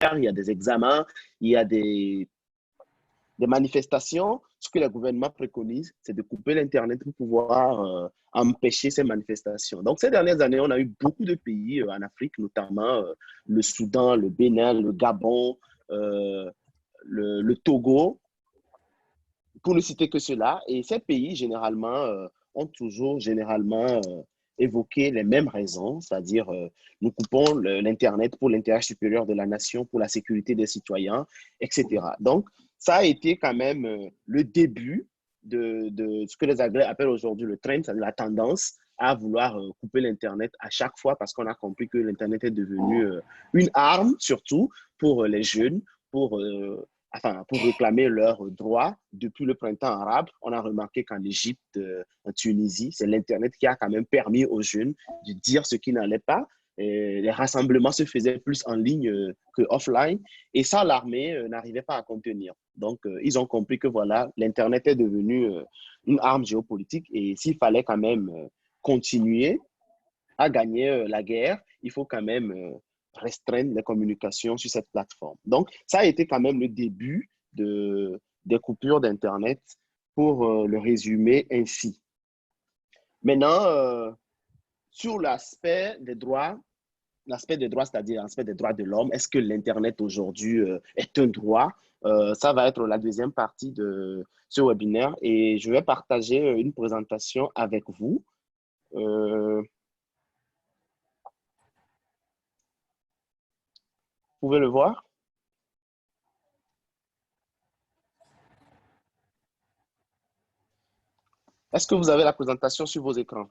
il y a des examens, il y a des manifestations. Ce que le gouvernement préconise, c'est de couper l'Internet pour pouvoir empêcher ces manifestations. Donc, ces dernières années, on a eu beaucoup de pays en Afrique, notamment le Soudan, le Bénin, le Gabon, le Togo, pour ne citer que cela. Et ces pays, généralement, ont toujours évoqué les mêmes raisons, c'est-à-dire nous coupons l'Internet pour l'intérêt supérieur de la nation, pour la sécurité des citoyens, etc. Donc, ça a été quand même le début de ce que les Anglais appellent aujourd'hui le trend, c'est-à-dire la tendance à vouloir couper l'Internet à chaque fois parce qu'on a compris que l'Internet est devenu une arme, surtout pour les jeunes, pour pour réclamer leurs droits depuis le printemps arabe. On a remarqué qu'en Égypte, en Tunisie, c'est l'Internet qui a quand même permis aux jeunes de dire ce qui n'allait pas. Et les rassemblements se faisaient plus en ligne que offline. Et ça, l'armée n'arrivait pas à contenir. Donc, ils ont compris que voilà, l'Internet est devenu une arme géopolitique. Et s'il fallait quand même continuer à gagner la guerre, il faut quand même restreindre les communications sur cette plateforme. Donc, ça a été quand même le début des coupures d'Internet, pour le résumer ainsi. Maintenant, sur l'aspect des droits, c'est-à-dire l'aspect des droits de l'homme, est-ce que l'Internet aujourd'hui est un droit? Ça va être la deuxième partie de ce webinaire et je vais partager une présentation avec vous. Vous pouvez le voir? Est-ce que vous avez la présentation sur vos écrans?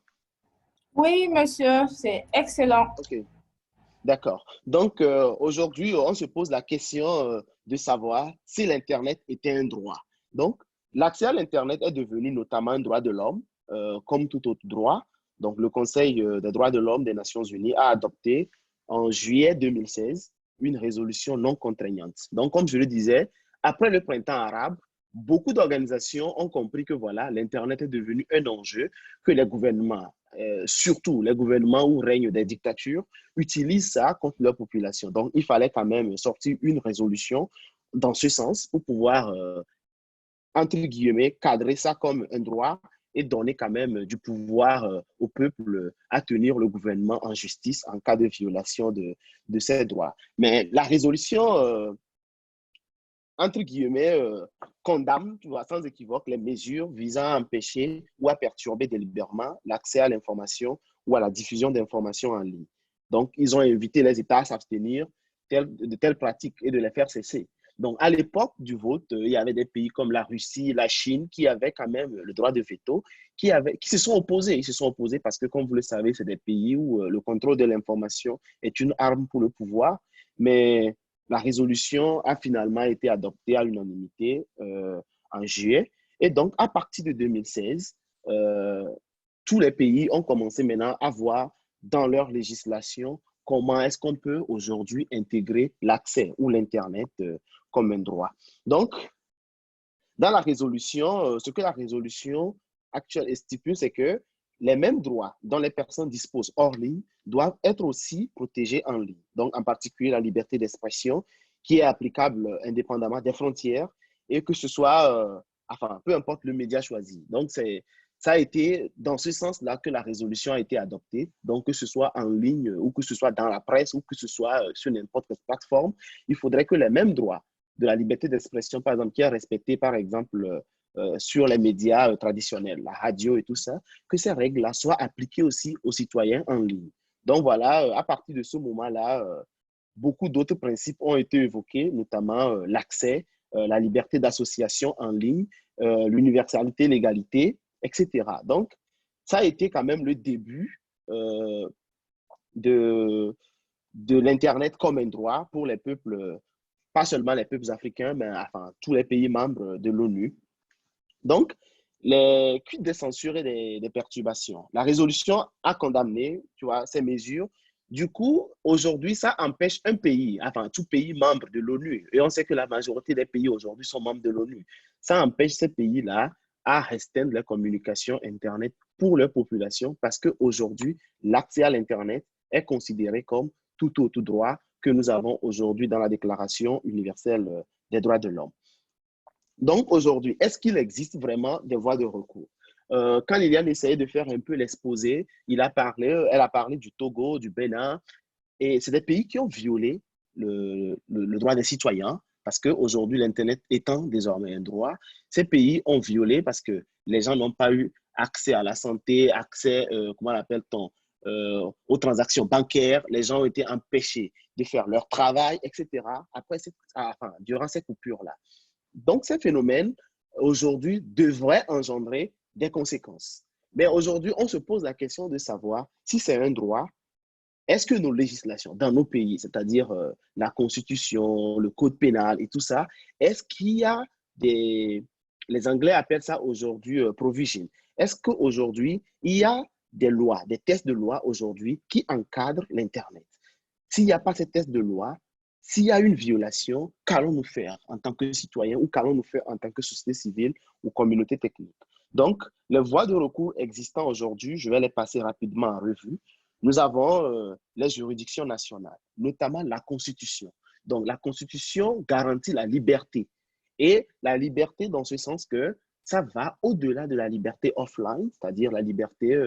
Oui, monsieur, c'est excellent. OK, d'accord. Donc, aujourd'hui, on se pose la question de savoir si l'Internet était un droit. Donc, l'accès à l'Internet est devenu notamment un droit de l'homme, comme tout autre droit. Donc, le Conseil des droits de l'homme des Nations Unies a adopté en juillet 2016 une résolution non contraignante. Donc, comme je le disais, après le printemps arabe, beaucoup d'organisations ont compris que voilà, l'Internet est devenu un enjeu que les gouvernements, surtout les gouvernements où règnent des dictatures, utilisent ça contre leur population. Donc, il fallait quand même sortir une résolution dans ce sens pour pouvoir, entre guillemets, cadrer ça comme un droit et donner quand même du pouvoir au peuple à tenir le gouvernement en justice en cas de violation de ces droits. Mais la résolution, entre guillemets, condamne, tu vois, sans équivoque, les mesures visant à empêcher ou à perturber délibérément l'accès à l'information ou à la diffusion d'informations en ligne. Donc, ils ont invité les États à s'abstenir de telles pratiques et de les faire cesser. Donc, à l'époque du vote, il y avait des pays comme la Russie, la Chine, qui avaient quand même le droit de veto, qui se sont opposés. Ils se sont opposés parce que, comme vous le savez, c'est des pays où le contrôle de l'information est une arme pour le pouvoir. Mais la résolution a finalement été adoptée à l'unanimité en juillet. Et donc, à partir de 2016, tous les pays ont commencé maintenant à voir dans leur législation comment est-ce qu'on peut aujourd'hui intégrer l'accès ou l'Internet comme un droit. Donc, dans la résolution, ce que la résolution actuelle stipule, c'est que les mêmes droits dont les personnes disposent hors ligne doivent être aussi protégés en ligne. Donc, en particulier, la liberté d'expression qui est applicable indépendamment des frontières et que ce soit, peu importe le média choisi. Donc, ça a été dans ce sens-là que la résolution a été adoptée. Donc, que ce soit en ligne ou que ce soit dans la presse ou que ce soit sur n'importe quelle plateforme, il faudrait que les mêmes droits de la liberté d'expression, par exemple, qui est respectée, par exemple, sur les médias traditionnels, la radio et tout ça, que ces règles-là soient appliquées aussi aux citoyens en ligne. Donc voilà, à partir de ce moment-là, beaucoup d'autres principes ont été évoqués, notamment l'accès, la liberté d'association en ligne, l'universalité, l'égalité, etc. Donc, ça a été quand même le début de, de l'Internet comme un droit pour les peuples, pas seulement les peuples africains, mais tous les pays membres de l'ONU. Donc, les cuites de censure et des perturbations. La résolution a condamné, tu vois, ces mesures. Du coup, aujourd'hui, ça empêche un pays, tout pays membre de l'ONU, et on sait que la majorité des pays aujourd'hui sont membres de l'ONU, ça empêche ces pays-là à restreindre les communications Internet pour leur population parce qu'aujourd'hui, l'accès à l'Internet est considéré comme tout autre droit que nous avons aujourd'hui dans la Déclaration universelle des droits de l'homme. Donc aujourd'hui, est-ce qu'il existe vraiment des voies de recours? Quand Liliane essayait de faire un peu l'exposé, elle a parlé du Togo, du Bénin, et c'est des pays qui ont violé le droit des citoyens, parce qu'aujourd'hui, l'Internet étant désormais un droit, ces pays ont violé parce que les gens n'ont pas eu accès à la santé, accès, comment l'appelle-t-on, aux transactions bancaires, les gens ont été empêchés de faire leur travail, etc. Durant ces coupures-là. Donc, ces phénomènes, aujourd'hui, devraient engendrer des conséquences. Mais aujourd'hui, on se pose la question de savoir si c'est un droit. Est-ce que nos législations dans nos pays, c'est-à-dire la Constitution, le Code pénal et tout ça, est-ce qu'il y a les Anglais appellent ça aujourd'hui provision. Est-ce qu'aujourd'hui, il y a des lois, des textes de loi aujourd'hui qui encadrent l'Internet? S'il n'y a pas ces textes de loi, s'il y a une violation, qu'allons-nous faire en tant que citoyens ou qu'allons-nous faire en tant que société civile ou communauté technique? Donc, les voies de recours existant aujourd'hui, je vais les passer rapidement en revue. Nous avons les juridictions nationales, notamment la Constitution. Donc, la Constitution garantit la liberté. Et la liberté dans ce sens que ça va au-delà de la liberté offline, c'est-à-dire la liberté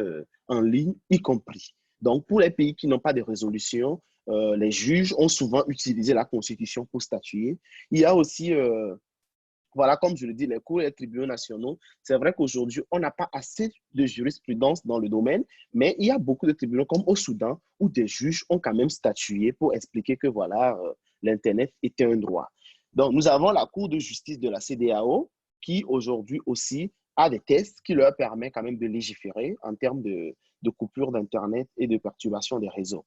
en ligne y compris. Donc, pour les pays qui n'ont pas de résolution, les juges ont souvent utilisé la Constitution pour statuer. Il y a aussi voilà, comme je le dis, les cours et les tribunaux nationaux, c'est vrai qu'aujourd'hui, on n'a pas assez de jurisprudence dans le domaine, mais il y a beaucoup de tribunaux comme au Soudan où des juges ont quand même statué pour expliquer que voilà, l'Internet était un droit. Donc, nous avons la Cour de justice de la CEDEAO qui aujourd'hui aussi a des tests qui leur permettent quand même de légiférer en termes de coupure d'Internet et de perturbation des réseaux.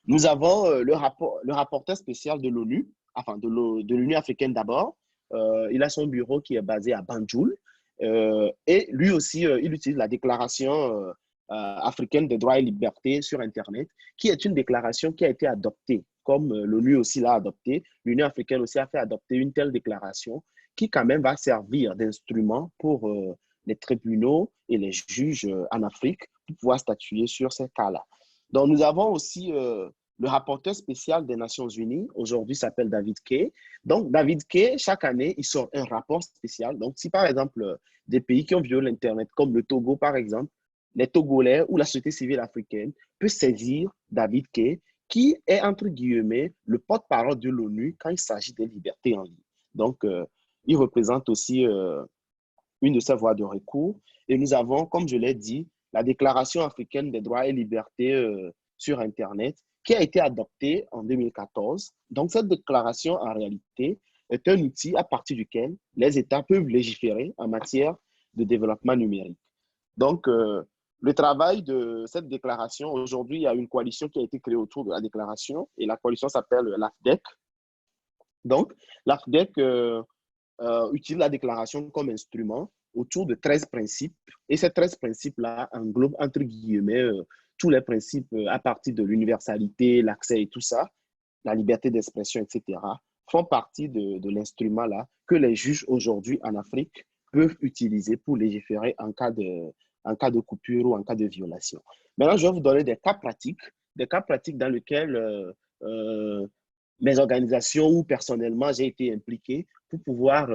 Nous avons le rapporteur spécial de l'ONU, enfin de l'Union africaine d'abord. Il a son bureau qui est basé à Banjul. Et lui aussi, il utilise la déclaration africaine des droits et libertés sur Internet, qui est une déclaration qui a été adoptée, comme l'ONU aussi l'a adoptée. L'Union africaine aussi a fait adopter une telle déclaration qui quand même va servir d'instrument pour les tribunaux et les juges en Afrique pour pouvoir statuer sur ces cas-là. Donc, nous avons aussi le rapporteur spécial des Nations Unies, aujourd'hui s'appelle David Kay. Donc, David Kay, chaque année, il sort un rapport spécial. Donc, si par exemple, des pays qui ont violé l'Internet, comme le Togo par exemple, les Togolais ou la société civile africaine peut saisir David Kay, qui est entre guillemets le porte-parole de l'ONU quand il s'agit des libertés en ligne. Donc, il représente aussi une de ces voies de recours. Et nous avons, comme je l'ai dit, la Déclaration africaine des droits et libertés sur Internet, qui a été adoptée en 2014. Donc, cette déclaration, en réalité, est un outil à partir duquel les États peuvent légiférer en matière de développement numérique. Donc, le travail de cette déclaration, aujourd'hui, il y a une coalition qui a été créée autour de la déclaration et la coalition s'appelle l'AFDEC. Donc, l'AFDEC utilise la déclaration comme instrument autour de 13 principes. Et ces 13 principes-là englobent, entre guillemets, tous les principes à partir de l'universalité, l'accès et tout ça, la liberté d'expression, etc., font partie de l'instrument-là que les juges aujourd'hui en Afrique peuvent utiliser pour légiférer en cas de coupure ou en cas de violation. Maintenant, je vais vous donner des cas pratiques dans lesquels mes organisations ou personnellement, j'ai été impliqué pour pouvoir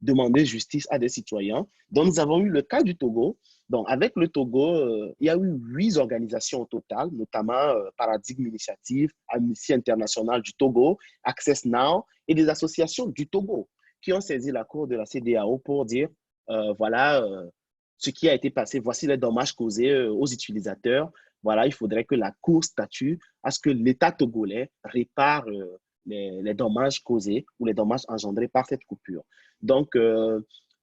demander justice à des citoyens. Donc, nous avons eu le cas du Togo. Donc, avec le Togo, il y a eu 8 organisations au total, notamment Paradigme Initiative, Amnesty International du Togo, Access Now et des associations du Togo qui ont saisi la Cour de la CEDEAO pour dire, voilà ce qui a été passé, voici les dommages causés aux utilisateurs. Voilà, il faudrait que la Cour statue à ce que l'État togolais répare les dommages causés ou les dommages engendrés par cette coupure. Donc,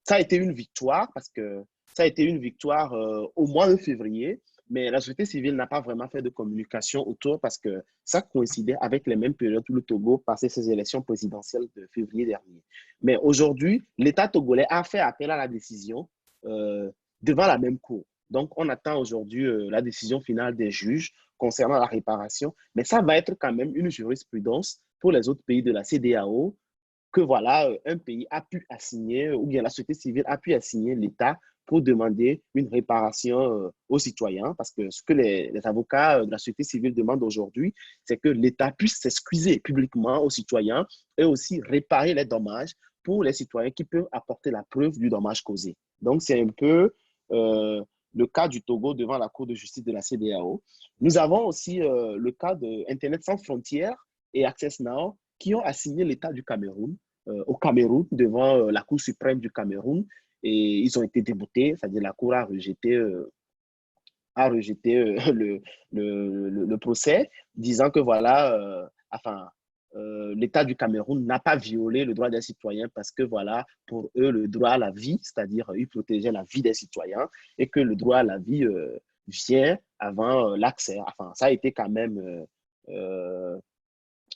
ça a été une victoire parce que ça a été une victoire au mois de février, mais la société civile n'a pas vraiment fait de communication autour parce que ça coïncidait avec les mêmes périodes où le Togo passait ses élections présidentielles de février dernier. Mais aujourd'hui, l'État togolais a fait appel à la décision devant la même cour. Donc, on attend aujourd'hui la décision finale des juges concernant la réparation, mais ça va être quand même une jurisprudence pour les autres pays de la CEDEAO que voilà, un pays a pu assigner, ou bien la société civile a pu assigner l'État pour demander une réparation aux citoyens, parce que ce que les avocats de la société civile demandent aujourd'hui, c'est que l'État puisse s'excuser publiquement aux citoyens et aussi réparer les dommages pour les citoyens qui peuvent apporter la preuve du dommage causé. Donc, c'est un peu le cas du Togo devant la Cour de justice de la CEDEAO. Nous avons aussi le cas d'Internet sans frontières et Access Now qui ont assigné l'État du Cameroun au Cameroun devant la Cour suprême du Cameroun et ils ont été déboutés, c'est-à-dire la Cour a rejeté le procès, disant que voilà, l'État du Cameroun n'a pas violé le droit des citoyens parce que voilà, pour eux, le droit à la vie, c'est-à-dire ils protégeaient la vie des citoyens et que le droit à la vie vient avant l'accès. Enfin, ça a été quand même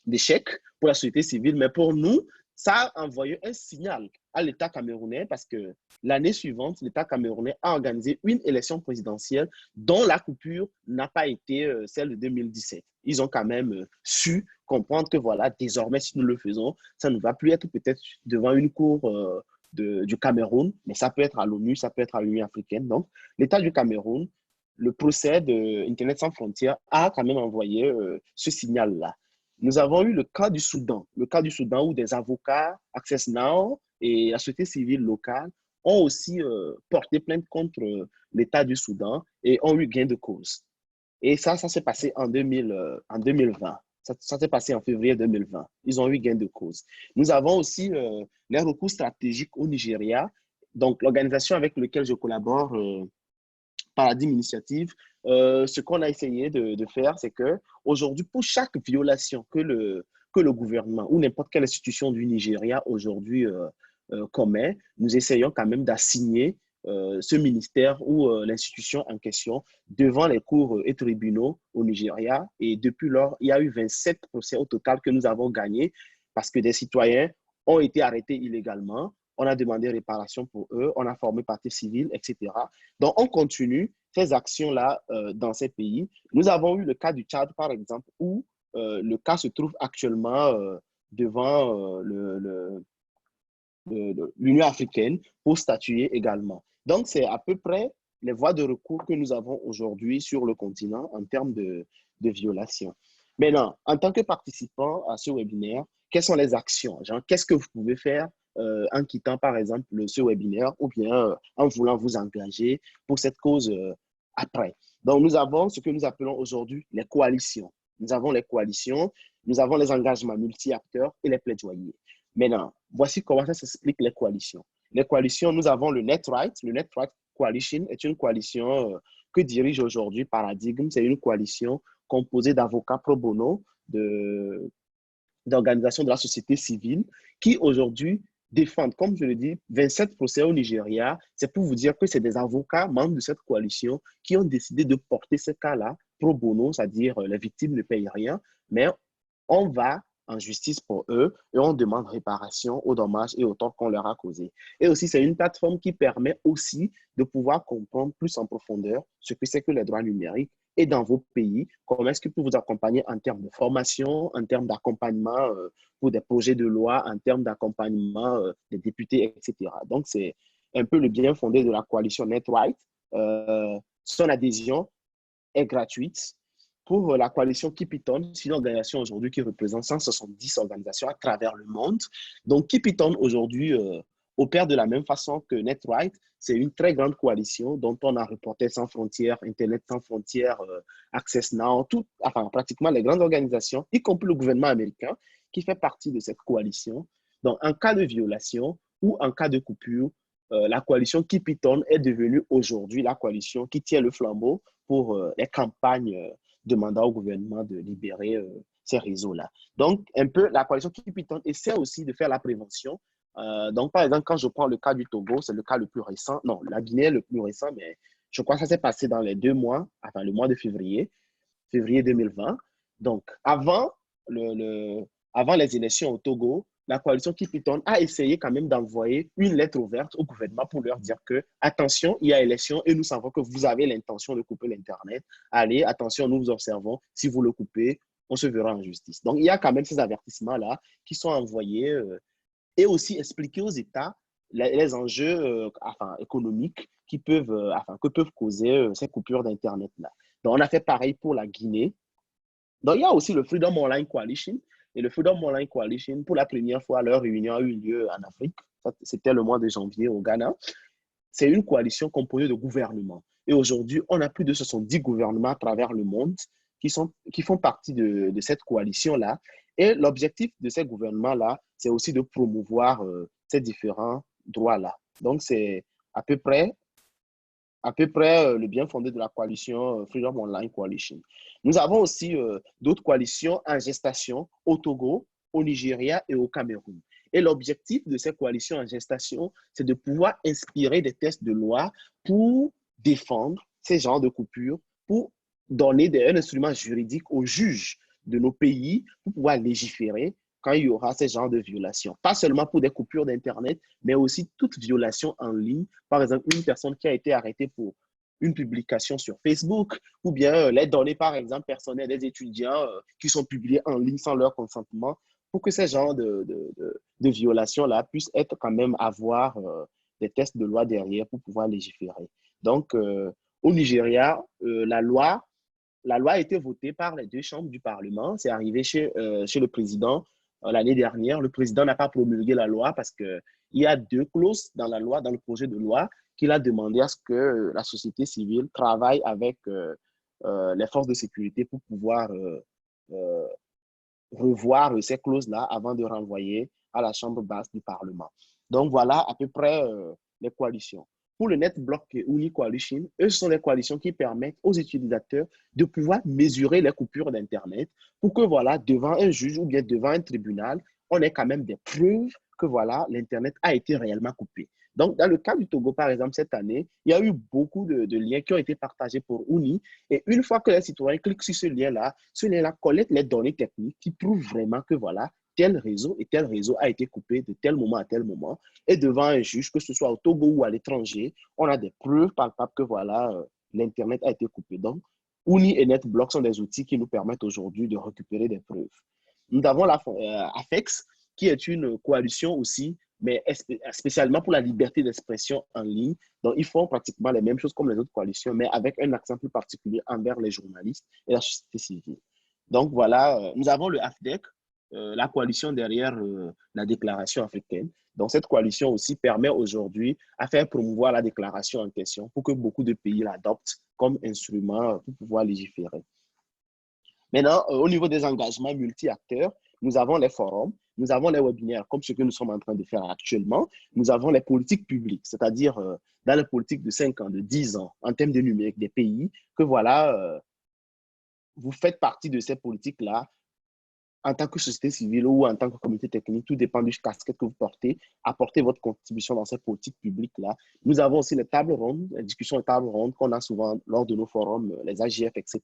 d'échec pour la société civile, mais pour nous, ça a envoyé un signal à l'État camerounais parce que l'année suivante, l'État camerounais a organisé une élection présidentielle dont la coupure n'a pas été celle de 2017. Ils ont quand même su comprendre que voilà, désormais, si nous le faisons, ça ne va plus être peut-être devant une cour du Cameroun, mais ça peut être à l'ONU, ça peut être à l'Union africaine. Donc, l'État du Cameroun, le procès d'Internet sans frontières a quand même envoyé ce signal-là. Nous avons eu le cas du Soudan où des avocats, Access Now et la société civile locale ont aussi porté plainte contre l'État du Soudan et ont eu gain de cause. Et ça s'est passé en 2020. Ça s'est passé en février 2020. Ils ont eu gain de cause. Nous avons aussi les recours stratégiques au Nigeria. Donc, l'organisation avec laquelle je collabore, Paradigme Initiative, ce qu'on a essayé de faire, c'est que aujourd'hui, pour chaque violation que le gouvernement ou n'importe quelle institution du Nigeria aujourd'hui commet, nous essayons quand même d'assigner ce ministère ou l'institution en question devant les cours et tribunaux au Nigeria. Et depuis lors, il y a eu 27 procès au total que nous avons gagnés parce que des citoyens ont été arrêtés illégalement. On a demandé réparation pour eux, on a formé partie civile, etc. Donc, on continue ces actions-là dans ces pays. Nous avons eu le cas du Tchad, par exemple, où le cas se trouve actuellement devant l'Union africaine pour statuer également. Donc, c'est à peu près les voies de recours que nous avons aujourd'hui sur le continent en termes de violation. Maintenant, en tant que participant à ce webinaire, quelles sont les actions? Qu'est-ce que vous pouvez faire en quittant, par exemple, ce webinaire ou bien en voulant vous engager pour cette cause après? Donc, nous avons ce que nous appelons aujourd'hui les coalitions. Nous avons les coalitions, nous avons les engagements multi-acteurs et les plaidoyers. Maintenant, voici comment ça s'explique les coalitions. Les coalitions, nous avons le NetRight. Le NetRight Coalition est une coalition que dirige aujourd'hui Paradigme. C'est une coalition composée d'avocats pro bono, d'organisations de la société civile qui aujourd'hui défendent, comme je le dis, 27 procès au Nigeria. C'est pour vous dire que c'est des avocats membres de cette coalition qui ont décidé de porter ce cas-là pro bono, c'est-à-dire les victimes ne payent rien, mais on va en justice pour eux et on demande réparation aux dommages et aux torts qu'on leur a causés. Et aussi, c'est une plateforme qui permet aussi de pouvoir comprendre plus en profondeur ce que c'est que les droits numériques et dans vos pays, comment est-ce qu'ils peuvent vous accompagner en termes de formation, en termes d'accompagnement pour des projets de loi, en termes d'accompagnement des députés, etc. Donc, c'est un peu le bien fondé de la coalition NetRight. Son adhésion est gratuite. Pour la coalition Keep It On, c'est une organisation aujourd'hui qui représente 170 organisations à travers le monde. Donc, Keep It On aujourd'hui opère de la même façon que NetRight. C'est une très grande coalition dont on a Reporters sans frontières, Internet sans frontières, Access Now, pratiquement les grandes organisations, y compris le gouvernement américain, qui fait partie de cette coalition. Donc, en cas de violation ou en cas de coupure, la coalition Keep It On est devenue aujourd'hui la coalition qui tient le flambeau pour les campagnes demandant au gouvernement de libérer ces réseaux-là. Donc, un peu, la coalition Keep It On essaie aussi de faire la prévention. Donc, par exemple, quand je prends le cas du Togo, c'est le cas le plus récent. Non, la Guinée est le plus récent, mais je crois que ça s'est passé dans les 2 mois, le mois de février 2020. Donc, avant les élections au Togo, la coalition Keep It On a essayé quand même d'envoyer une lettre ouverte au gouvernement pour leur dire que, attention, il y a élection et nous savons que vous avez l'intention de couper l'Internet. Allez, attention, nous vous observons. Si vous le coupez, on se verra en justice. Donc, il y a quand même ces avertissements-là qui sont envoyés et aussi expliquer aux États les enjeux économiques que peuvent causer ces coupures d'Internet-là. Donc, on a fait pareil pour la Guinée. Donc, il y a aussi le Freedom Online Coalition. Et le Freedom Online Coalition, pour la première fois, leur réunion a eu lieu en Afrique. C'était le mois de janvier au Ghana. C'est une coalition composée de gouvernements. Et aujourd'hui, on a plus de 70 gouvernements à travers le monde qui font partie de cette coalition-là. Et l'objectif de ces gouvernements-là, c'est aussi de promouvoir ces différents droits-là. Donc, c'est à peu près le bien fondé de la coalition Freedom Online Coalition. Nous avons aussi d'autres coalitions en gestation au Togo, au Nigeria et au Cameroun. Et l'objectif de ces coalitions en gestation, c'est de pouvoir inspirer des textes de loi pour défendre ces genres de coupures, pour donner un instrument juridique aux juges de nos pays pour pouvoir légiférer quand il y aura ces genres de violations. Pas seulement pour des coupures d'Internet, mais aussi toute violation en ligne. Par exemple, une personne qui a été arrêtée pour une publication sur Facebook ou bien les données, par exemple, personnelles des étudiants qui sont publiées en ligne sans leur consentement, pour que ces genres de violations-là puissent être quand même avoir des tests de loi derrière pour pouvoir légiférer. Donc, au Nigeria, la loi a été votée par les deux chambres du Parlement. C'est arrivé chez le président l'année dernière. Le président n'a pas promulgué la loi parce qu'il y a deux clauses dans la loi, dans le projet de loi, qu'il a demandé à ce que la société civile travaille avec les forces de sécurité pour pouvoir revoir ces clauses-là avant de renvoyer à la chambre basse du Parlement. Donc voilà à peu près les coalitions. Pour le NetBlock et Uni Coalition, eux, ce sont les coalitions qui permettent aux utilisateurs de pouvoir mesurer les coupures d'Internet pour que, voilà, devant un juge ou bien devant un tribunal, on ait quand même des preuves que, voilà, l'Internet a été réellement coupé. Donc, dans le cas du Togo, par exemple, cette année, il y a eu beaucoup de liens qui ont été partagés pour Uni. Et une fois que les citoyens cliquent sur ce lien-là collecte les données techniques qui prouvent vraiment que, voilà, tel réseau et tel réseau a été coupé de tel moment à tel moment. Et devant un juge, que ce soit au Togo ou à l'étranger, on a des preuves palpables que, voilà, l'Internet a été coupé. Donc, Uni et NetBlock sont des outils qui nous permettent aujourd'hui de récupérer des preuves. Nous avons la AFEX, qui est une coalition aussi, mais spécialement pour la liberté d'expression en ligne. Donc, ils font pratiquement les mêmes choses comme les autres coalitions, mais avec un accent plus particulier envers les journalistes et la société civile. Donc, voilà, nous avons le AFDEC, la coalition derrière la déclaration africaine. Donc, cette coalition aussi permet aujourd'hui à faire promouvoir la déclaration en question pour que beaucoup de pays l'adoptent comme instrument pour pouvoir légiférer. Maintenant, au niveau des engagements multi-acteurs, nous avons les forums, nous avons les webinaires, comme ce que nous sommes en train de faire actuellement. Nous avons les politiques publiques, c'est-à-dire dans les politiques de 5 ans, de 10 ans, en termes de numérique des pays, que voilà, vous faites partie de ces politiques-là en tant que société civile ou en tant que comité technique, tout dépend du casquette que vous portez, apportez votre contribution dans ces politiques publiques-là. Nous avons aussi les tables rondes, les discussions de tables rondes qu'on a souvent lors de nos forums, les AGF, etc.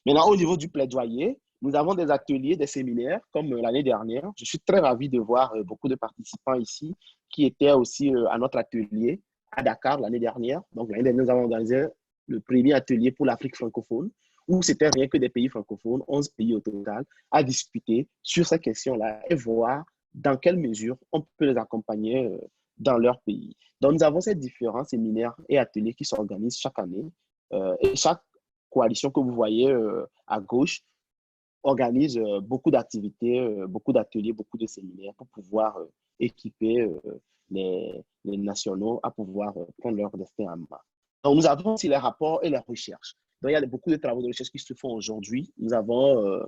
Maintenant, au niveau du plaidoyer, nous avons des ateliers, des séminaires, comme l'année dernière. Je suis très ravi de voir beaucoup de participants ici qui étaient aussi à notre atelier à Dakar l'année dernière. Donc, l'année dernière, nous avons organisé le premier atelier pour l'Afrique francophone, où c'était rien que des pays francophones, 11 pays au total, à discuter sur ces questions-là et voir dans quelle mesure on peut les accompagner dans leur pays. Donc, nous avons ces différents séminaires et ateliers qui s'organisent chaque année. Et chaque coalition que vous voyez à gauche organise beaucoup d'activités, beaucoup d'ateliers, beaucoup de séminaires pour pouvoir équiper les nationaux à pouvoir prendre leur destin en main. Donc, nous avons aussi les rapports et les recherches. Donc, il y a beaucoup de travaux de recherche qui se font aujourd'hui. Nous avons,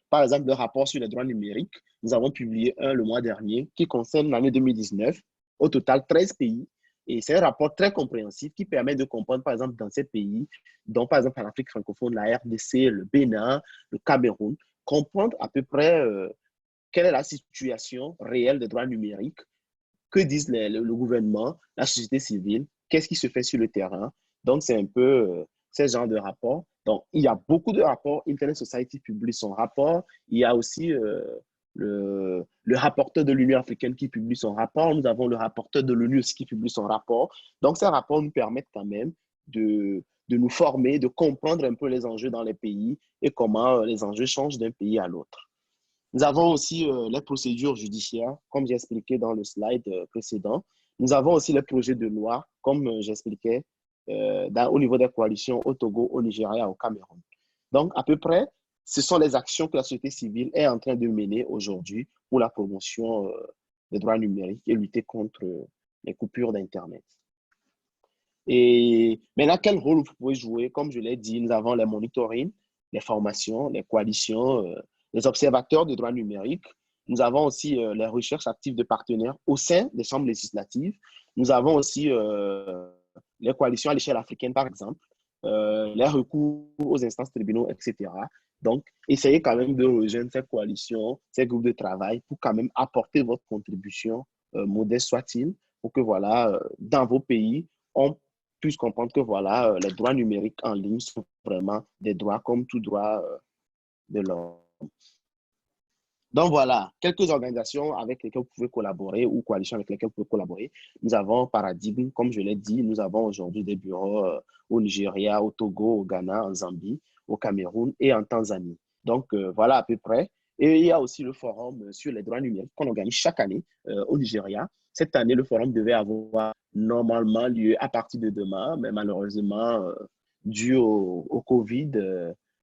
par exemple, le rapport sur les droits numériques. Nous avons publié un le mois dernier qui concerne l'année 2019. Au total, 13 pays. Et c'est un rapport très compréhensif qui permet de comprendre, par exemple, dans ces pays, dont par exemple en Afrique francophone, la RDC, le Bénin, le Cameroun, comprendre à peu près quelle est la situation réelle des droits numériques, que disent le gouvernement, la société civile, qu'est-ce qui se fait sur le terrain. Donc, c'est un peu ce genre de rapport. Donc, il y a beaucoup de rapports. Internet Society publie son rapport. Il y a aussi le rapporteur de l'Union africaine qui publie son rapport. Nous avons le rapporteur de l'ONU aussi qui publie son rapport. Donc, ces rapports nous permettent quand même de nous former, de comprendre un peu les enjeux dans les pays et comment les enjeux changent d'un pays à l'autre. Nous avons aussi les procédures judiciaires, comme j'ai expliqué dans le slide précédent. Nous avons aussi les projets de loi, comme j'expliquais, au niveau des coalitions au Togo, au Nigeria, au Cameroun. Donc, à peu près, ce sont les actions que la société civile est en train de mener aujourd'hui pour la promotion des droits numériques et lutter contre les coupures d'Internet. Et maintenant, quel rôle vous pouvez jouer? Comme je l'ai dit, nous avons les monitorings, les formations, les coalitions, les observateurs de droits numériques. Nous avons aussi les recherches actives de partenaires au sein des chambres législatives. Nous avons aussi les coalitions à l'échelle africaine, par exemple, les recours aux instances tribunaux, etc. Donc, essayez quand même de rejoindre ces coalitions, ces groupes de travail pour quand même apporter votre contribution, modeste soit-il, pour que, voilà, dans vos pays, on puisse comprendre que, voilà, les droits numériques en ligne sont vraiment des droits comme tout droit de l'homme. Donc voilà, quelques organisations avec lesquelles vous pouvez collaborer ou coalitions avec lesquelles vous pouvez collaborer. Nous avons Paradigme, comme je l'ai dit, nous avons aujourd'hui des bureaux au Nigeria, au Togo, au Ghana, en Zambie, au Cameroun et en Tanzanie. Donc voilà à peu près. Et il y a aussi le forum sur les droits numériques qu'on organise chaque année au Nigeria. Cette année, le forum devait avoir normalement lieu à partir de demain, mais malheureusement, dû au Covid,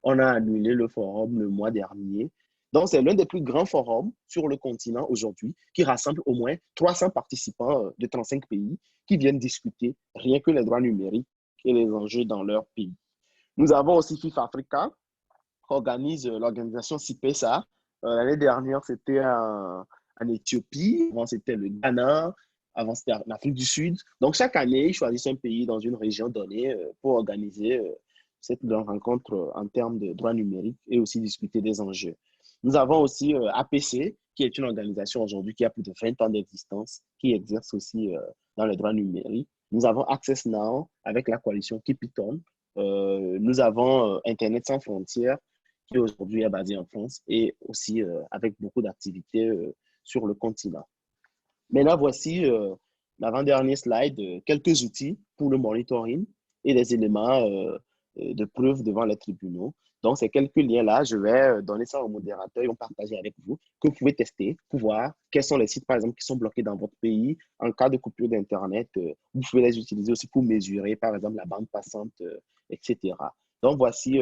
on a annulé le forum le mois dernier. Donc, c'est l'un des plus grands forums sur le continent aujourd'hui qui rassemble au moins 300 participants de 35 pays qui viennent discuter rien que les droits numériques et les enjeux dans leur pays. Nous avons aussi FIFA Africa, qui organise l'organisation CIPESA. L'année dernière, c'était en Éthiopie, avant c'était le Ghana, avant c'était en Afrique du Sud. Donc, chaque année, ils choisissent un pays dans une région donnée pour organiser cette grande rencontre en termes de droits numériques et aussi discuter des enjeux. Nous avons aussi APC, qui est une organisation aujourd'hui qui a plus de 20 ans d'existence, qui exerce aussi dans les droits numériques. Nous avons Access Now avec la coalition Keep It On. Nous avons Internet sans frontières, qui aujourd'hui est basé en France et aussi avec beaucoup d'activités sur le continent. Maintenant, voici l'avant-dernier slide, quelques outils pour le monitoring et des éléments de preuve devant les tribunaux. Donc, ces quelques liens-là, je vais donner ça au modérateur, ils vont partager avec vous, que vous pouvez tester pour voir quels sont les sites, par exemple, qui sont bloqués dans votre pays. En cas de coupure d'Internet, vous pouvez les utiliser aussi pour mesurer, par exemple, la bande passante, etc. Donc, voici,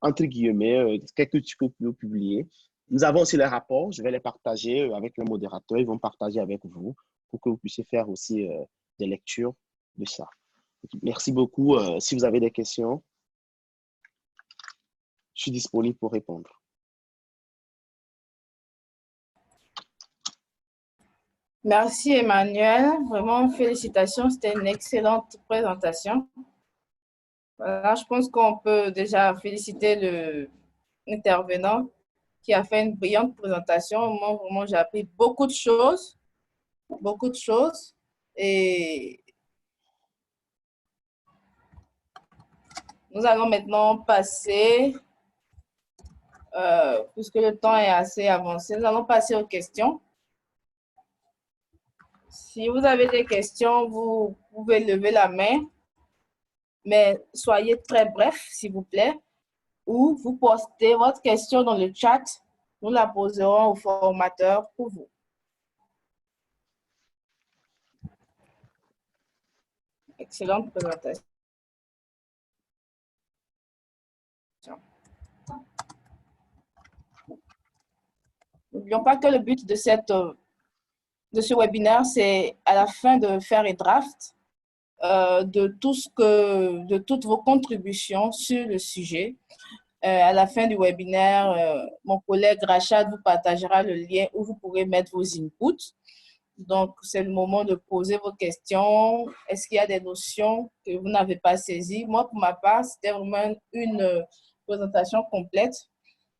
entre guillemets, quelques trucs que vous pouvez publier. Nous avons aussi les rapports, je vais les partager avec les modérateurs, ils vont partager avec vous pour que vous puissiez faire aussi des lectures de ça. Merci beaucoup. Si vous avez des questions, je suis disponible pour répondre. Merci Emmanuel, vraiment félicitations, c'était une excellente présentation. Voilà, je pense qu'on peut déjà féliciter l'intervenant qui a fait une brillante présentation. Moi, vraiment, j'ai appris beaucoup de choses, beaucoup de choses. Et nous allons maintenant passer, puisque le temps est assez avancé, nous allons passer aux questions. Si vous avez des questions, vous pouvez lever la main, mais soyez très bref, s'il vous plaît, ou vous postez votre question dans le chat. Nous la poserons au formateur pour vous. Excellente présentation. N'oublions pas que le but de ce webinaire, c'est à la fin de faire un draft de toutes vos contributions sur le sujet. À la fin du webinaire, mon collègue Rachad vous partagera le lien où vous pourrez mettre vos inputs. Donc, c'est le moment de poser vos questions. Est-ce qu'il y a des notions que vous n'avez pas saisies? Moi, pour ma part, c'était vraiment une présentation complète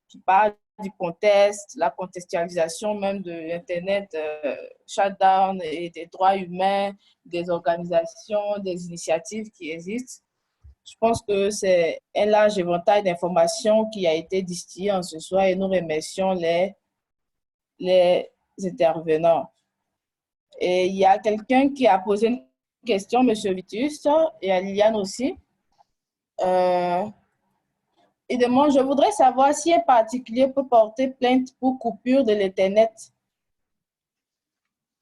qui parle du contexte, la contextualisation même de l'Internet, shutdown et des droits humains, des organisations, des initiatives qui existent. Je pense que c'est un large éventail d'informations qui a été distillé en ce soir et nous remercions les intervenants. Et il y a quelqu'un qui a posé une question, M. Vitus, et à Liliane aussi. Il demande, je voudrais savoir si un particulier peut porter plainte pour coupure de l'Internet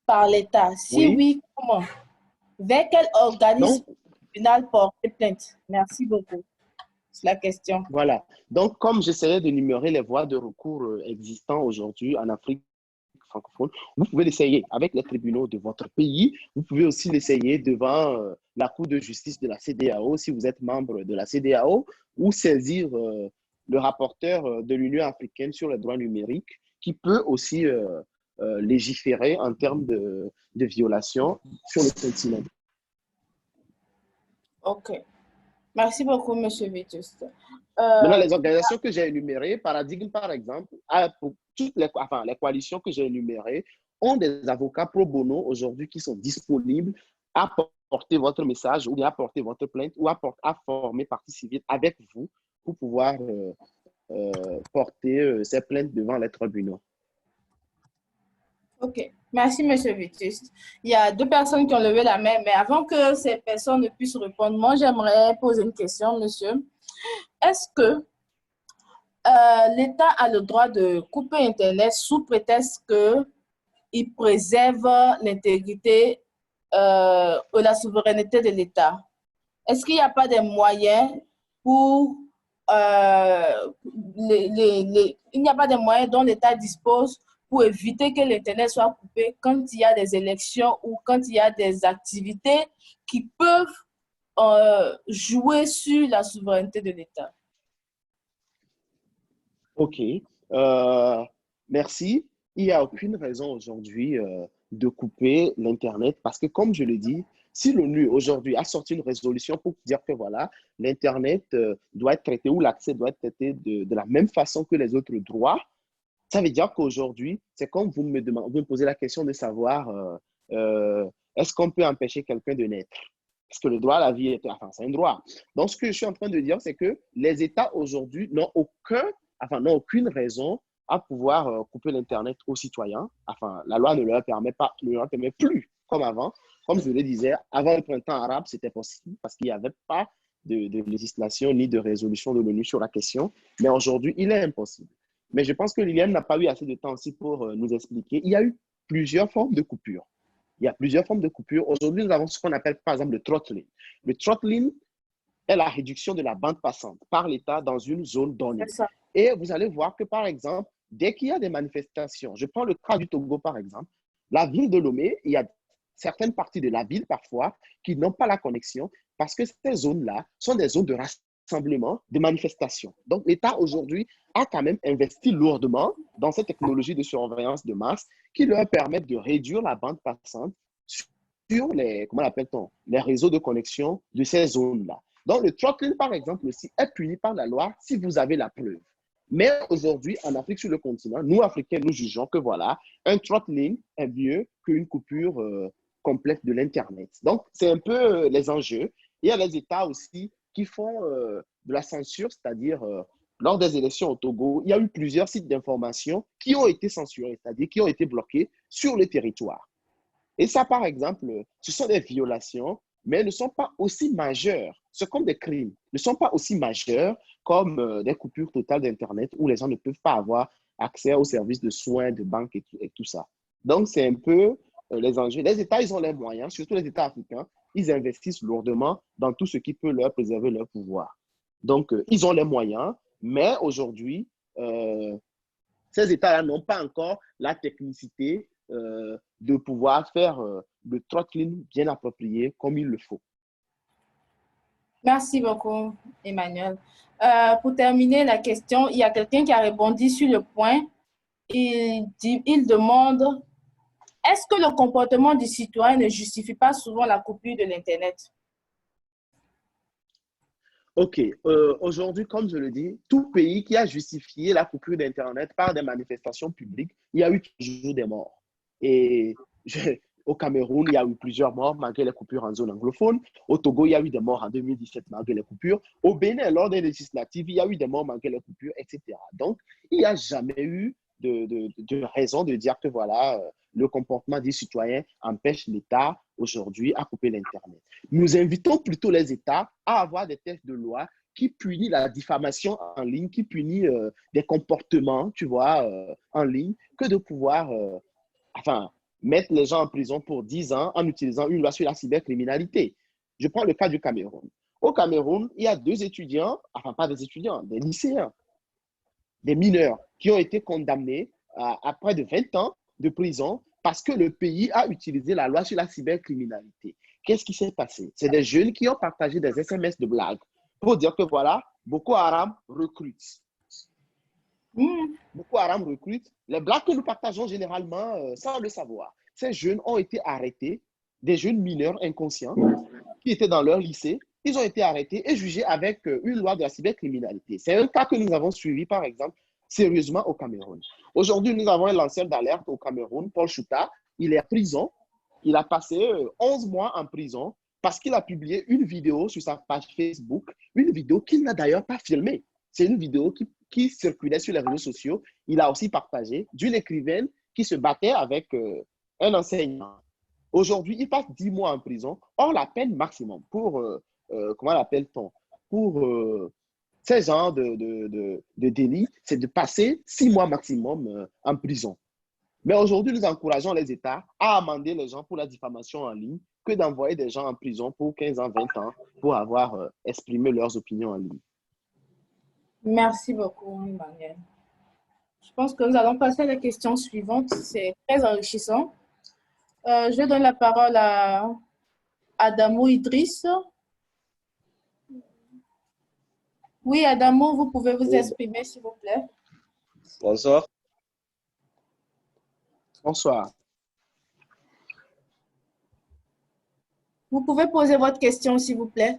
par l'État. Si Oui. oui, comment? Vers quel organisme Donc, tribunal porter plainte? Merci beaucoup. C'est la question. voilà. Donc, comme j'essayais d'énumérer les voies de recours existants aujourd'hui en Afrique francophone, vous pouvez l'essayer avec les tribunaux de votre pays. Vous pouvez aussi l'essayer devant la Cour de justice de la CEDEAO si vous êtes membre de la CEDEAO ou saisir le rapporteur de l'Union africaine sur les droits numériques qui peut aussi légiférer en termes de violation sur le continent. OK. Merci beaucoup, Monsieur Vitus. Maintenant, les organisations que j'ai énumérées, Paradigme par exemple, pour toutes les coalitions que j'ai énumérées, ont des avocats pro bono aujourd'hui qui sont disponibles à porter votre message ou bien à porter votre plainte ou à former partie civile avec vous pour pouvoir porter ces plaintes devant les tribunaux. OK. Merci, Monsieur Vitus. Il y a deux personnes qui ont levé la main, mais avant que ces personnes ne puissent répondre, moi, j'aimerais poser une question, monsieur. Est-ce que l'État a le droit de couper Internet sous prétexte qu'il préserve l'intégrité et la souveraineté de l'État? Est-ce qu'il n'y a pas des moyens pour il n'y a pas de moyens dont l'État dispose pour éviter que l'Internet soit coupé quand il y a des élections ou quand il y a des activités qui peuvent jouer sur la souveraineté de l'État? OK. Merci. Il n'y a aucune raison aujourd'hui de couper l'Internet parce que, comme je le dis, si l'ONU aujourd'hui a sorti une résolution pour dire que voilà, l'Internet doit être traité ou l'accès doit être traité de la même façon que les autres droits, ça veut dire qu'aujourd'hui, c'est comme vous me posez la question de savoir est-ce qu'on peut empêcher quelqu'un de naître? Parce que le droit à la vie, c'est un droit. Donc, ce que je suis en train de dire, c'est que les États aujourd'hui n'ont aucune raison à pouvoir couper l'Internet aux citoyens. Enfin, la loi ne leur permet pas, ne leur permet plus comme avant. Comme je le disais, avant le printemps arabe, c'était possible parce qu'il n'y avait pas de législation ni de résolution de l'ONU sur la question. Mais aujourd'hui, il est impossible. Mais je pense que Liliane n'a pas eu assez de temps aussi pour nous expliquer. Il y a eu plusieurs formes de coupures. Il y a plusieurs formes de coupures. Aujourd'hui, nous avons ce qu'on appelle par exemple le throttling. Le throttling est la réduction de la bande passante par l'État dans une zone donnée. Et vous allez voir que, par exemple, dès qu'il y a des manifestations, je prends le cas du Togo, par exemple, la ville de Lomé, il y a certaines parties de la ville, parfois, qui n'ont pas la connexion parce que ces zones-là sont des zones de rassemblement, de manifestation. Donc, l'État, aujourd'hui, a quand même investi lourdement dans ces technologies de surveillance de masse qui leur permettent de réduire la bande passante sur les réseaux de connexion de ces zones-là. Donc, le throttling, par exemple, aussi, est puni par la loi si vous avez la preuve. Mais aujourd'hui, en Afrique, sur le continent, nous, Africains, nous jugeons que voilà, un throttling est mieux qu'une coupure complète de l'Internet. Donc, c'est un peu les enjeux. Il y a les États aussi qui font de la censure, c'est-à-dire lors des élections au Togo, il y a eu plusieurs sites d'information qui ont été censurés, c'est-à-dire qui ont été bloqués sur le territoire. Et ça, par exemple, ce sont des violations, mais elles ne sont pas aussi majeures. C'est comme des crimes. Ne sont pas aussi majeurs comme des coupures totales d'Internet où les gens ne peuvent pas avoir accès aux services de soins, de banque et tout ça. Donc, c'est un peu les enjeux. Les États, ils ont les moyens, surtout les États africains, ils investissent lourdement dans tout ce qui peut leur préserver leur pouvoir. Donc, ils ont les moyens, mais aujourd'hui, ces États-là n'ont pas encore la technicité de pouvoir faire le throttling bien approprié comme il le faut. Merci beaucoup, Emmanuel. Pour terminer la question, il y a quelqu'un qui a répondu sur le point. Il demande, est-ce que le comportement du citoyen ne justifie pas souvent la coupure de l'Internet? OK. Aujourd'hui, comme je le dis, tout pays qui a justifié la coupure d'Internet par des manifestations publiques, il y a eu toujours des morts. Et au Cameroun, il y a eu plusieurs morts malgré les coupures en zone anglophone. Au Togo, il y a eu des morts en 2017 malgré les coupures. Au Bénin, lors des législatives, il y a eu des morts malgré les coupures, etc. Donc, il n'y a jamais eu de raison de dire que voilà, le comportement des citoyens empêche l'État aujourd'hui à couper l'Internet. Nous invitons plutôt les États à avoir des textes de loi qui punit la diffamation en ligne, qui punit des comportements, tu vois, en ligne, que de pouvoir enfin, mettre les gens en prison pour 10 ans en utilisant une loi sur la cybercriminalité. Je prends le cas du Cameroun. Au Cameroun, il y a deux étudiants, enfin pas des étudiants, des lycéens, des mineurs qui ont été condamnés à près de 20 ans de prison parce que le pays a utilisé la loi sur la cybercriminalité. Qu'est-ce qui s'est passé? C'est des jeunes qui ont partagé des SMS de blagues pour dire que voilà, Boko Haram recrute. Boko Haram recrute. Les blagues que nous partageons généralement sans le savoir. Ces jeunes ont été arrêtés, des jeunes mineurs inconscients qui étaient dans leur lycée. Ils ont été arrêtés et jugés avec une loi de la cybercriminalité. C'est un cas que nous avons suivi, par exemple, sérieusement au Cameroun. Aujourd'hui, nous avons un lanceur d'alerte au Cameroun, Paul Chouta. Il est en prison. Il a passé 11 mois en prison parce qu'il a publié une vidéo sur sa page Facebook, une vidéo qu'il n'a d'ailleurs pas filmée. C'est une vidéo qui circulait sur les réseaux sociaux. Il a aussi partagé d'une écrivaine qui se battait avec un enseignant. Aujourd'hui, il passe 10 mois en prison. Or, la peine maximum pour, comment l'appelle-t-on, pour ces genres de délits, c'est de passer 6 mois maximum en prison. Mais aujourd'hui, nous encourageons les États à amender les gens pour la diffamation en ligne que d'envoyer des gens en prison pour 15 ans, 20 ans pour avoir exprimé leurs opinions en ligne. Merci beaucoup, Emmanuel. Je pense que nous allons passer à la question suivante. C'est très enrichissant. Je vais donner la parole à Adamo Idriss. Oui, Adamo, vous pouvez vous exprimer, s'il vous plaît. Bonsoir. Bonsoir. Vous pouvez poser votre question, s'il vous plaît.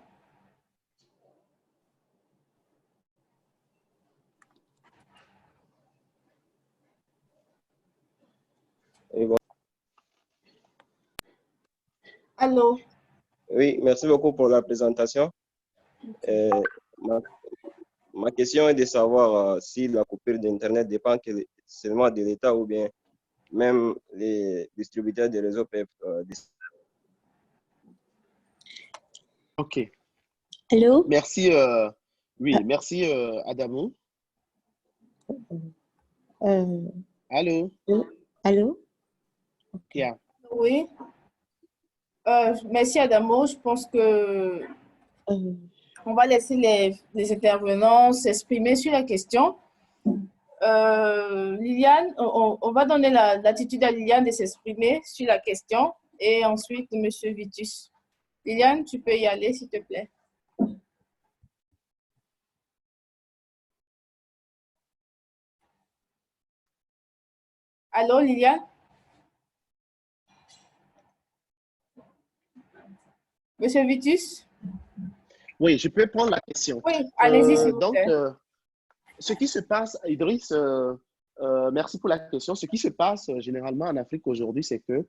Allô? Oui, merci beaucoup pour la présentation. Ma question est de savoir si la coupure d'Internet dépend seulement de l'État ou bien même les distributeurs de réseaux peuvent. OK. Allô? Merci. Oui, merci Adamo. Allô? Allô? Yeah. Oui. Merci Adamo. Je pense que on va laisser les intervenants s'exprimer sur la question. Liliane, on va donner l'attitude à Liliane de s'exprimer sur la question et ensuite M. Vitus. Liliane, tu peux y aller, s'il te plaît. Allô, Liliane? Monsieur Vitus? Oui, je peux prendre la question. Oui, allez-y, s'il vous Donc, plaît. ce qui se passe, Idriss, merci pour la question. Ce qui se passe généralement en Afrique aujourd'hui, c'est que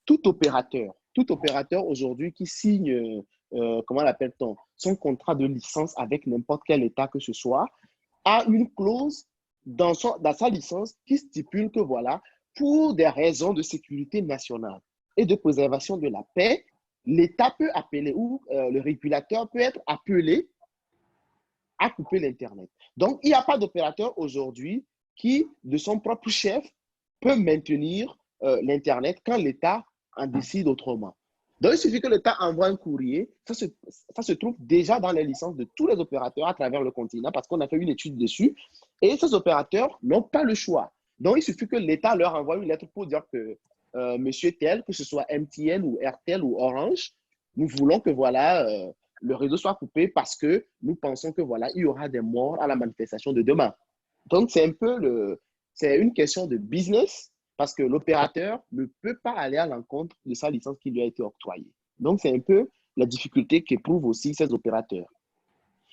tout opérateur aujourd'hui qui signe, comment l'appelle-t-on, son contrat de licence avec n'importe quel État que ce soit, a une clause dans sa licence qui stipule que voilà, pour des raisons de sécurité nationale et de préservation de la paix, l'État peut appeler ou le régulateur peut être appelé à couper l'Internet. Donc, il n'y a pas d'opérateur aujourd'hui qui, de son propre chef, peut maintenir l'Internet quand l'État en décide autrement. Donc, il suffit que l'État envoie un courrier. Ça se trouve déjà dans les licences de tous les opérateurs à travers le continent parce qu'on a fait une étude dessus. Et ces opérateurs n'ont pas le choix. Donc, il suffit que l'État leur envoie une lettre pour dire que monsieur tel, que ce soit MTN ou RTL ou Orange, nous voulons que voilà, le réseau soit coupé parce que nous pensons que voilà, il y aura des morts à la manifestation de demain. Donc, c'est une question de business parce que l'opérateur ne peut pas aller à l'encontre de sa licence qui lui a été octroyée. Donc, c'est un peu la difficulté qu'éprouvent aussi ces opérateurs.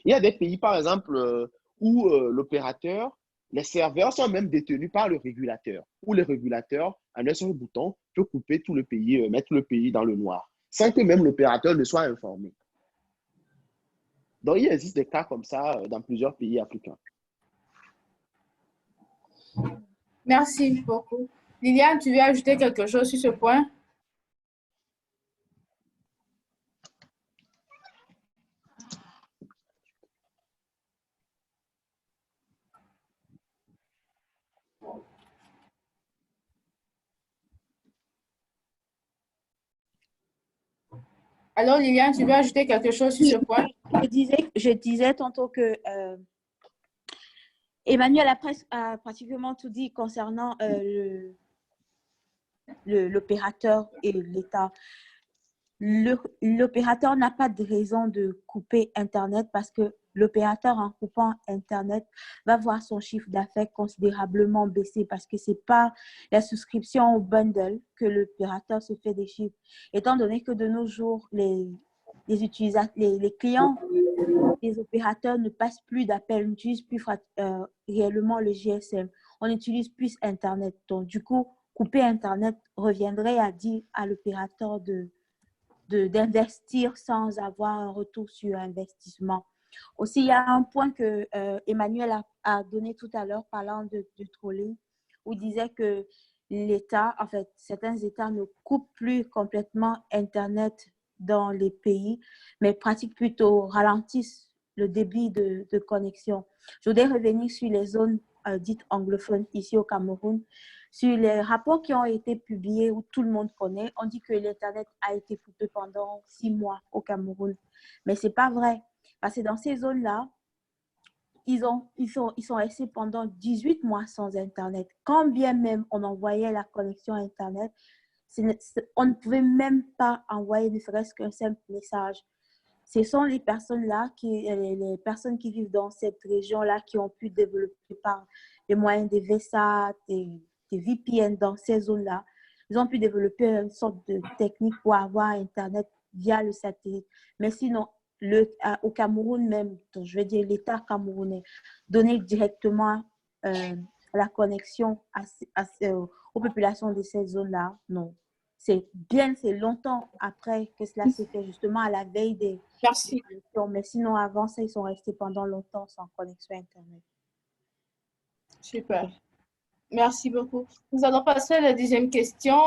Il y a des pays, par exemple, où l'opérateur, les serveurs sont même détenus par le régulateur, où le régulateur, en un seul bouton, peut couper tout le pays, mettre le pays dans le noir, sans que même l'opérateur ne soit informé. Donc, il existe des cas comme ça dans plusieurs pays africains. Merci beaucoup. Liliane, tu veux ajouter quelque chose sur ce point? Alors, Liliane, tu veux ajouter quelque chose sur ce point? Je disais tantôt que Emmanuel a pratiquement tout dit concernant l'opérateur et l'État. L'opérateur n'a pas de raison de couper Internet parce que l'opérateur, en coupant Internet, va voir son chiffre d'affaires considérablement baisser parce que ce n'est pas la souscription au bundle que l'opérateur se fait des chiffres. Étant donné que de nos jours, les clients des opérateurs ne passent plus d'appels, n'utilisent plus réellement le GSM. On utilise plus Internet. Donc, du coup, couper Internet reviendrait à dire à l'opérateur d'investir sans avoir un retour sur investissement. Aussi, il y a un point que Emmanuel a donné tout à l'heure parlant de trolling, où il disait que l'État, en fait, certains États ne coupent plus complètement Internet dans les pays, mais pratiquent plutôt, ralentissent le débit de connexion. Je voudrais revenir sur les zones dites anglophones ici au Cameroun. Sur les rapports qui ont été publiés, où tout le monde connaît, on dit que l'Internet a été coupé pendant 6 mois au Cameroun. Mais ce n'est pas vrai. Parce que dans ces zones-là, ils sont restés pendant 18 mois sans Internet. Quand bien même on envoyait la connexion Internet, on ne pouvait même pas envoyer ne serait-ce qu'un simple message. Ce sont les personnes-là, les personnes qui vivent dans cette région-là qui ont pu développer par les moyens des VSAT, des VPN dans ces zones-là. Ils ont pu développer une sorte de technique pour avoir Internet via le satellite. Mais sinon, au Cameroun même, donc je veux dire l'État camerounais, donner directement la connexion aux populations de ces zones-là, non. C'est longtemps après que cela s'est fait, justement à la veille des élections. Mais sinon, avant ça, ils sont restés pendant longtemps sans connexion Internet. Super. Merci beaucoup. Nous allons passer à la deuxième question.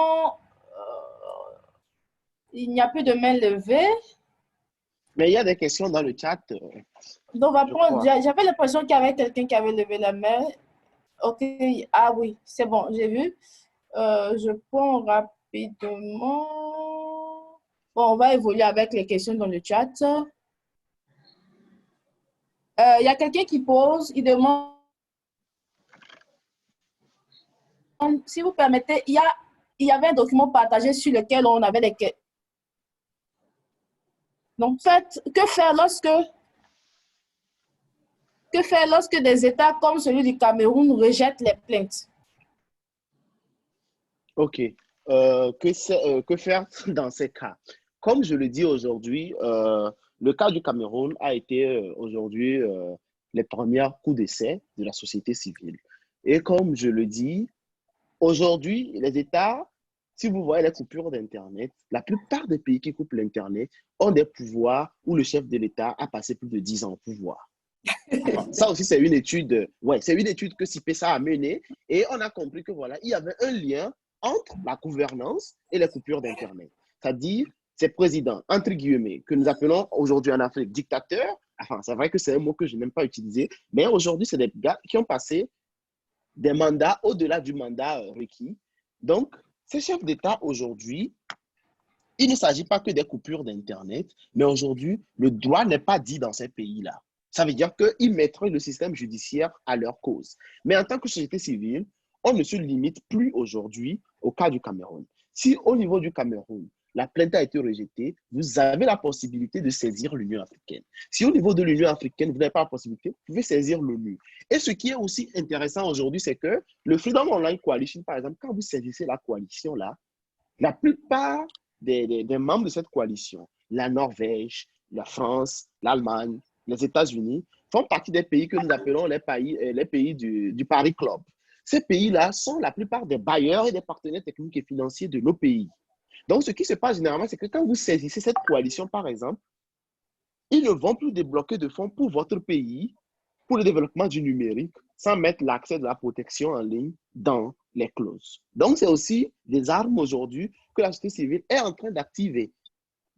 Il n'y a plus de main levée. Mais il y a des questions dans le chat. Donc, j'avais l'impression qu'il y avait quelqu'un qui avait levé la main. Ok. Ah oui, c'est bon, j'ai vu. Je prends rapidement. Bon, on va évoluer avec les questions dans le chat. Il y a quelqu'un qui pose, il demande, si vous permettez, il y avait un document partagé sur lequel on avait les questions. Donc, que faire lorsque des États comme celui du Cameroun rejettent les plaintes? OK. Que faire dans ces cas? Comme je le dis aujourd'hui, le cas du Cameroun a été aujourd'hui les premiers coups d'essai de la société civile. Et comme je le dis, aujourd'hui, les États, si vous voyez les coupures d'Internet, la plupart des pays qui coupent l'Internet ont des pouvoirs où le chef de l'État a passé plus de 10 ans au pouvoir. Ça aussi, c'est une étude, c'est une étude que CIPESA a menée et on a compris que voilà, il y avait un lien entre la gouvernance et les coupures d'Internet. C'est-à-dire, ces présidents, entre guillemets, que nous appelons aujourd'hui en Afrique dictateurs, enfin, c'est vrai que c'est un mot que je n'aime pas utiliser, mais aujourd'hui, c'est des gars qui ont passé des mandats au-delà du mandat requis. Donc, ces chefs d'État aujourd'hui, il ne s'agit pas que des coupures d'Internet, mais aujourd'hui, le droit n'est pas dit dans ces pays-là. Ça veut dire qu'ils mettraient le système judiciaire à leur cause. Mais en tant que société civile, on ne se limite plus aujourd'hui au cas du Cameroun. Si au niveau du Cameroun, la plainte a été rejetée, vous avez la possibilité de saisir l'Union africaine. Si au niveau de l'Union africaine, vous n'avez pas la possibilité, vous pouvez saisir l'ONU. Et ce qui est aussi intéressant aujourd'hui, c'est que le Freedom Online Coalition, par exemple, quand vous saisissez la coalition-là, la plupart des membres de cette coalition, la Norvège, la France, l'Allemagne, les États-Unis, font partie des pays que nous appelons les pays du Paris Club. Ces pays-là sont la plupart des bailleurs et des partenaires techniques et financiers de nos pays. Donc, ce qui se passe généralement, c'est que quand vous saisissez cette coalition, par exemple, ils ne vont plus débloquer de fonds pour votre pays, pour le développement du numérique, sans mettre l'accès de la protection en ligne dans les clauses. Donc, c'est aussi des armes aujourd'hui que la société civile est en train d'activer.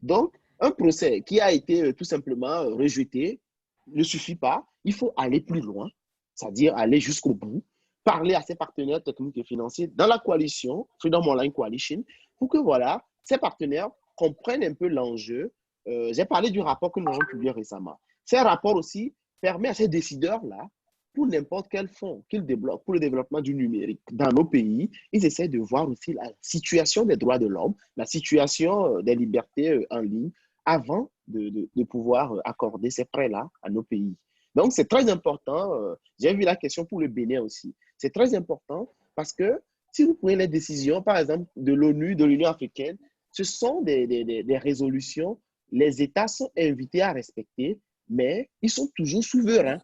Donc, un procès qui a été tout simplement rejeté ne suffit pas. Il faut aller plus loin, c'est-à-dire aller jusqu'au bout, parler à ses partenaires techniques et financiers dans la coalition, Freedom Online Coalition, pour que voilà, ces partenaires comprennent un peu l'enjeu j'ai parlé du rapport que nous avons publié récemment. Ces rapports aussi permettent à ces décideurs-là, pour n'importe quel fonds qu'ils débloquent pour le développement du numérique dans nos pays, ils essaient de voir aussi la situation des droits de l'homme, la situation des libertés en ligne, avant de pouvoir accorder ces prêts-là à nos pays. Donc, c'est très important. J'ai vu la question pour le Bénin aussi. C'est très important parce que si vous prenez les décisions, par exemple, de l'ONU, de l'Union africaine, ce sont des résolutions. Les États sont invités à respecter, mais ils sont toujours souverains.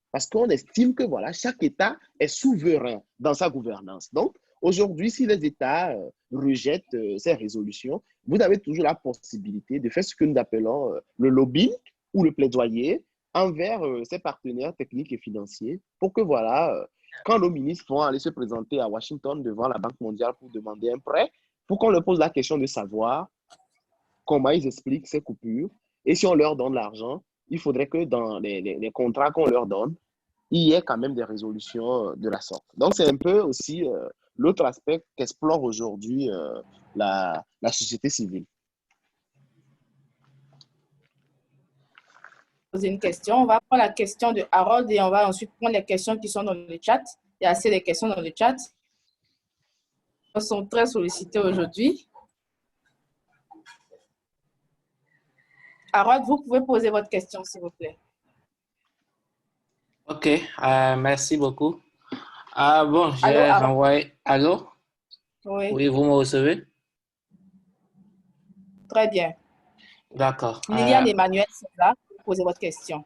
Parce qu'on estime que voilà, chaque État est souverain dans sa gouvernance. Donc, aujourd'hui, si les États rejettent ces résolutions, vous avez toujours la possibilité de faire ce que nous appelons le lobbying ou le plaidoyer envers ces partenaires techniques et financiers pour que, voilà, quand nos ministres vont aller se présenter à Washington devant la Banque mondiale pour demander un prêt, pour qu'on leur pose la question de savoir comment ils expliquent ces coupures. Et si on leur donne l'argent, il faudrait que dans les contrats qu'on leur donne, il y ait quand même des résolutions de la sorte. Donc, c'est un peu aussi l'autre aspect qu'explore aujourd'hui la société civile. Poser une question. On va prendre la question de Harold et on va ensuite prendre les questions qui sont dans le chat. Il y a assez de questions dans le chat. Ils sont très sollicités aujourd'hui. Harold, vous pouvez poser votre question, s'il vous plaît. OK, merci beaucoup. Bon, j'ai renvoyé. Allô? Oui. Oui, vous me recevez? Très bien. D'accord. Liliane Emmanuel, c'est là. Vous posez votre question.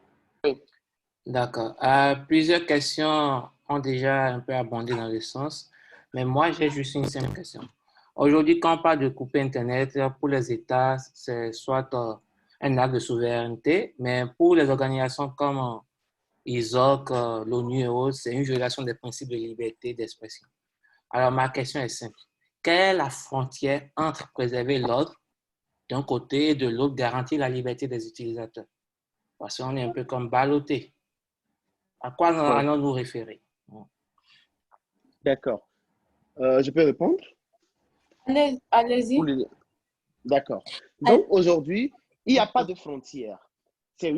D'accord. Plusieurs questions ont déjà un peu abondé dans le sens, mais moi, j'ai juste une simple question. Aujourd'hui, quand on parle de couper Internet, pour les États, c'est soit un acte de souveraineté, mais pour les organisations comme ISOC, l'ONU et autres, c'est une violation des principes de liberté d'expression. Alors, ma question est simple. Quelle est la frontière entre préserver l'ordre d'un côté et de l'autre, garantir la liberté des utilisateurs? Parce qu'on est un peu comme ballotté. À quoi allons-nous référer? D'accord. Je peux répondre? Allez-y. D'accord. Donc, aujourd'hui, il n'y a pas de frontière. Il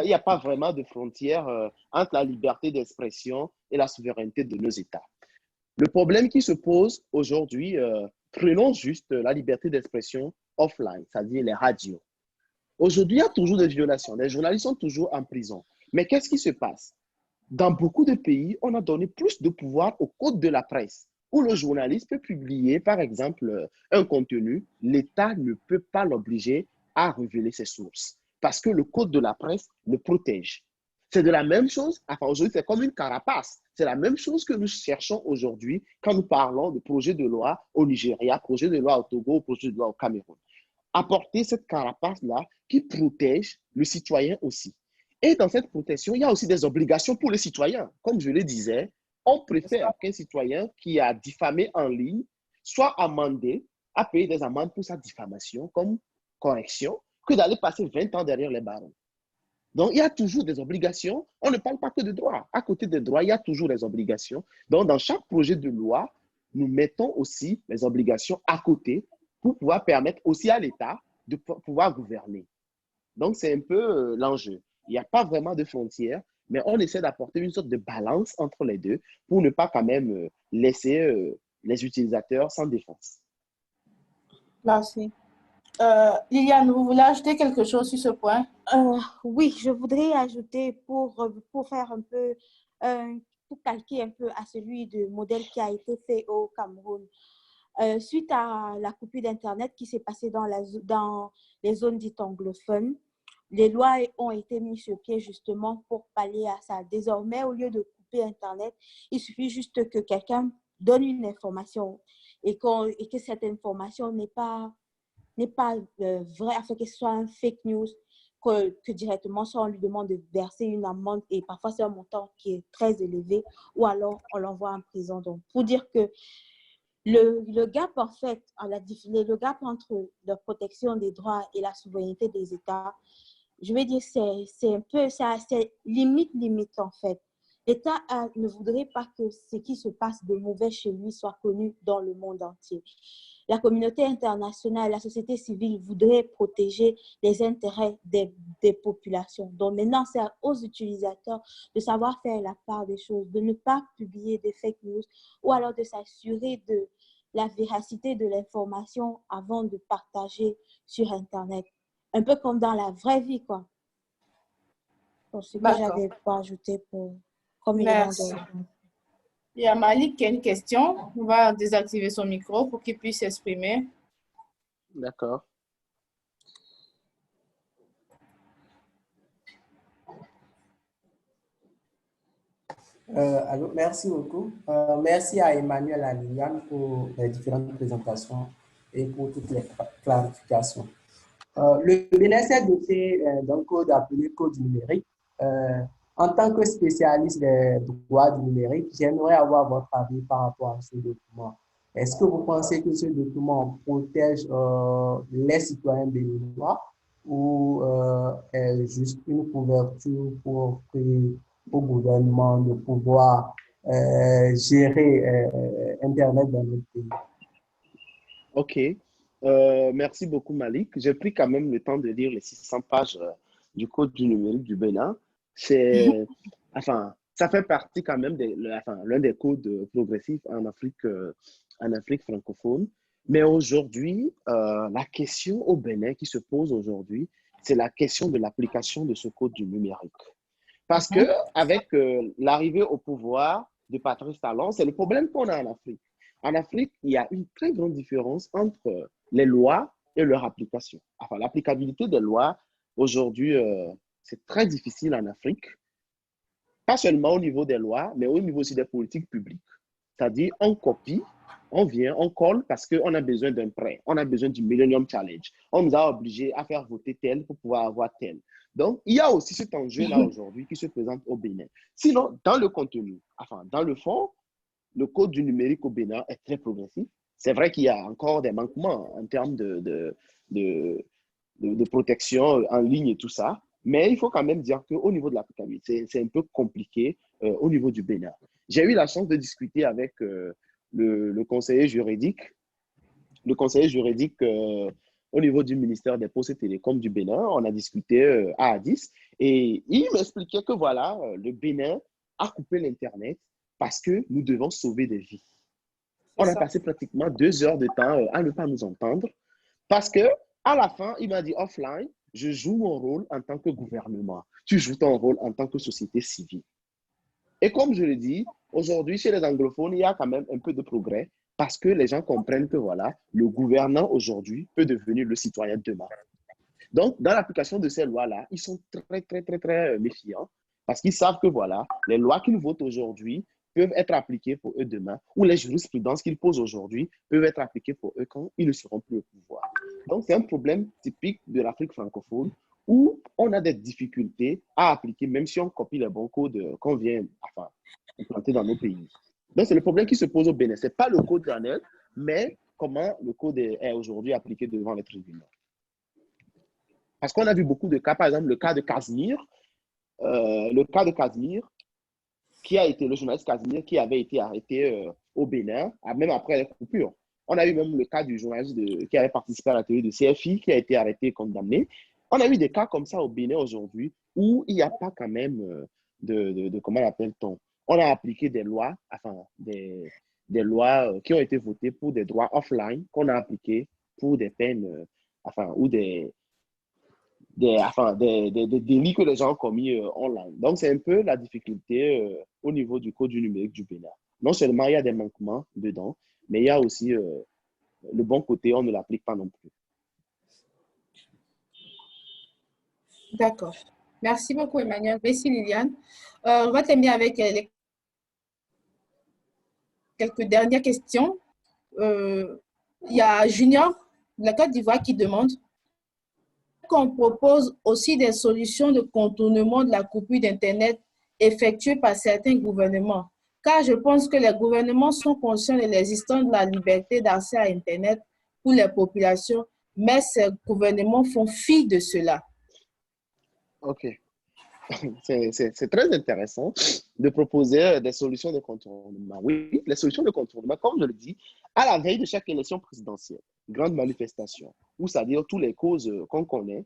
n'y a pas vraiment de frontière entre la liberté d'expression et la souveraineté de nos États. Le problème qui se pose aujourd'hui, prenons juste la liberté d'expression offline, c'est-à-dire les radios. Aujourd'hui, il y a toujours des violations. Les journalistes sont toujours en prison. Mais qu'est-ce qui se passe? Dans beaucoup de pays, on a donné plus de pouvoir au code de la presse, où le journaliste peut publier, par exemple, un contenu. L'État ne peut pas l'obliger à révéler ses sources, parce que le code de la presse le protège. C'est de la même chose, enfin aujourd'hui c'est comme une carapace. C'est la même chose que nous cherchons aujourd'hui quand nous parlons de projet de loi au Nigeria, projet de loi au Togo, projet de loi au Cameroun. Apporter cette carapace-là qui protège le citoyen aussi. Et dans cette protection, il y a aussi des obligations pour les citoyens. Comme je le disais, on préfère qu'un citoyen qui a diffamé en ligne soit amendé, à payer des amendes pour sa diffamation comme correction, que d'aller passer 20 ans derrière les barreaux. Donc, il y a toujours des obligations. On ne parle pas que de droits. À côté des droits, il y a toujours des obligations. Donc, dans chaque projet de loi, nous mettons aussi les obligations à côté pour pouvoir permettre aussi à l'État de pouvoir gouverner. Donc, c'est un peu l'enjeu. Il n'y a pas vraiment de frontières, mais on essaie d'apporter une sorte de balance entre les deux pour ne pas quand même laisser les utilisateurs sans défense. Merci. Liliane, vous voulez ajouter quelque chose sur ce point? Oui, je voudrais ajouter pour faire un peu, pour calquer un peu à celui du modèle qui a été fait au Cameroun. Suite à la coupure d'Internet qui s'est passée dans les zones dites anglophones, les lois ont été mises sur pied justement pour pallier à ça. Désormais, au lieu de couper Internet, il suffit juste que quelqu'un donne une information et que cette information n'est pas vrai, afin que ce soit un fake news, que directement, soit on lui demande de verser une amende et parfois c'est un montant qui est très élevé ou alors on l'envoie en prison. Donc, pour dire que le gap, en fait, le gap entre la protection des droits et la souveraineté des États, je vais dire, c'est un peu, c'est limite, en fait. L'État ne voudrait pas que ce qui se passe de mauvais chez lui soit connu dans le monde entier. la communauté internationale, la société civile voudrait protéger les intérêts des populations. Donc maintenant, c'est aux utilisateurs de savoir faire la part des choses, de ne pas publier des fake news ou alors de s'assurer de la véracité de l'information avant de partager sur Internet. Un peu comme dans la vraie vie, quoi. Donc, ce que D'accord. j'avais pas ajouté comme élément Merci. de... Il y a Malik qui a une question. On va désactiver son micro pour qu'il puisse s'exprimer. D'accord. Alors, merci beaucoup. Merci à Emmanuel et à Liliane pour les différentes présentations et pour toutes les clarifications. Le Bénin s'est doté d'un code appelé code numérique. En tant que spécialiste des droits du numérique, j'aimerais avoir votre avis par rapport à ce document. Est-ce que vous pensez que ce document protège les citoyens béninois ou est juste une couverture pour au gouvernement de pouvoir gérer Internet dans notre pays? OK. Merci beaucoup, Malik. J'ai pris quand même le temps de lire les 600 pages du Code du numérique du Bénin. Enfin, ça fait partie quand même de l'un des codes progressifs en Afrique francophone. Mais aujourd'hui, la question au Bénin qui se pose aujourd'hui, c'est la question de l'application de ce code du numérique. Parce que avec l'arrivée au pouvoir de Patrice Talon, c'est le problème qu'on a en Afrique. En Afrique, il y a une très grande différence entre les lois et leur application. Enfin, l'applicabilité des lois, aujourd'hui, c'est très difficile en Afrique. Pas seulement au niveau des lois, mais au niveau aussi des politiques publiques. C'est-à-dire, on copie, on vient, on colle parce qu'on a besoin d'un prêt, on a besoin du Millennium Challenge. On nous a obligés à faire voter tel pour pouvoir avoir tel. Donc, il y a aussi cet enjeu-là aujourd'hui qui se présente au Bénin. Sinon, dans le contenu, enfin, dans le fond, le code du numérique au Bénin est très progressif. C'est vrai qu'il y a encore des manquements en termes de protection en ligne et tout ça, mais il faut quand même dire qu'au niveau de l'applicabilité, c'est un peu compliqué au niveau du Bénin. J'ai eu la chance de discuter avec le conseiller juridique, au niveau du ministère des Postes et Télécoms du Bénin. On a discuté à Addis et il m'expliquait que voilà, le Bénin a coupé l'Internet parce que nous devons sauver des vies. On a passé pratiquement 2 heures de temps à ne pas nous entendre parce que à la fin, il m'a dit offline, je joue mon rôle en tant que gouvernement. Tu joues ton rôle en tant que société civile. Et comme je le dis, aujourd'hui, chez les anglophones, il y a quand même un peu de progrès parce que les gens comprennent que voilà, le gouvernant aujourd'hui peut devenir le citoyen demain. Donc, dans l'application de ces lois-là, ils sont très méfiants parce qu'ils savent que voilà, les lois qu'ils votent aujourd'hui peuvent être appliquées pour eux demain, ou les jurisprudences qu'ils posent aujourd'hui peuvent être appliquées pour eux quand ils ne seront plus au pouvoir. Donc, c'est un problème typique de l'Afrique francophone où on a des difficultés à appliquer, même si on copie les bons codes qu'on vient implanter dans nos pays. Donc, c'est le problème qui se pose au Bénin. Ce n'est pas le code d'Anel, mais comment le code est aujourd'hui appliqué devant les tribunaux. Parce qu'on a vu beaucoup de cas, par exemple, le cas de Casimir, qui a été le journaliste Casimir qui avait été arrêté au Bénin, même après la coupure. On a eu même le cas du journaliste qui avait participé à la télé de CFI qui a été arrêté et condamné. On a eu des cas comme ça au Bénin aujourd'hui où il n'y a pas quand même comment l'appelle-t-on? On a appliqué des lois, des lois qui ont été votées pour des droits offline qu'on a appliqués pour des peines, ou des délits que les gens ont commis online. Donc, c'est un peu la difficulté au niveau du code du numérique du Bénin. Non seulement il y a des manquements dedans, mais il y a aussi le bon côté, on ne l'applique pas non plus. D'accord. Merci beaucoup, Emmanuel. Merci, Liliane. On va terminer avec quelques dernières questions. Il y a Junior de la Côte d'Ivoire qui demande qu'on propose aussi des solutions de contournement de la coupure d'Internet effectuée par certains gouvernements. Car je pense que les gouvernements sont conscients de l'existence de la liberté d'accès à Internet pour les populations, mais ces gouvernements font fi de cela. OK. C'est très intéressant de proposer des solutions de contournement. Oui, les solutions de contournement, comme je le dis, À la veille de chaque élection présidentielle, grande manifestation, ou c'est-à-dire toutes les causes qu'on connaît,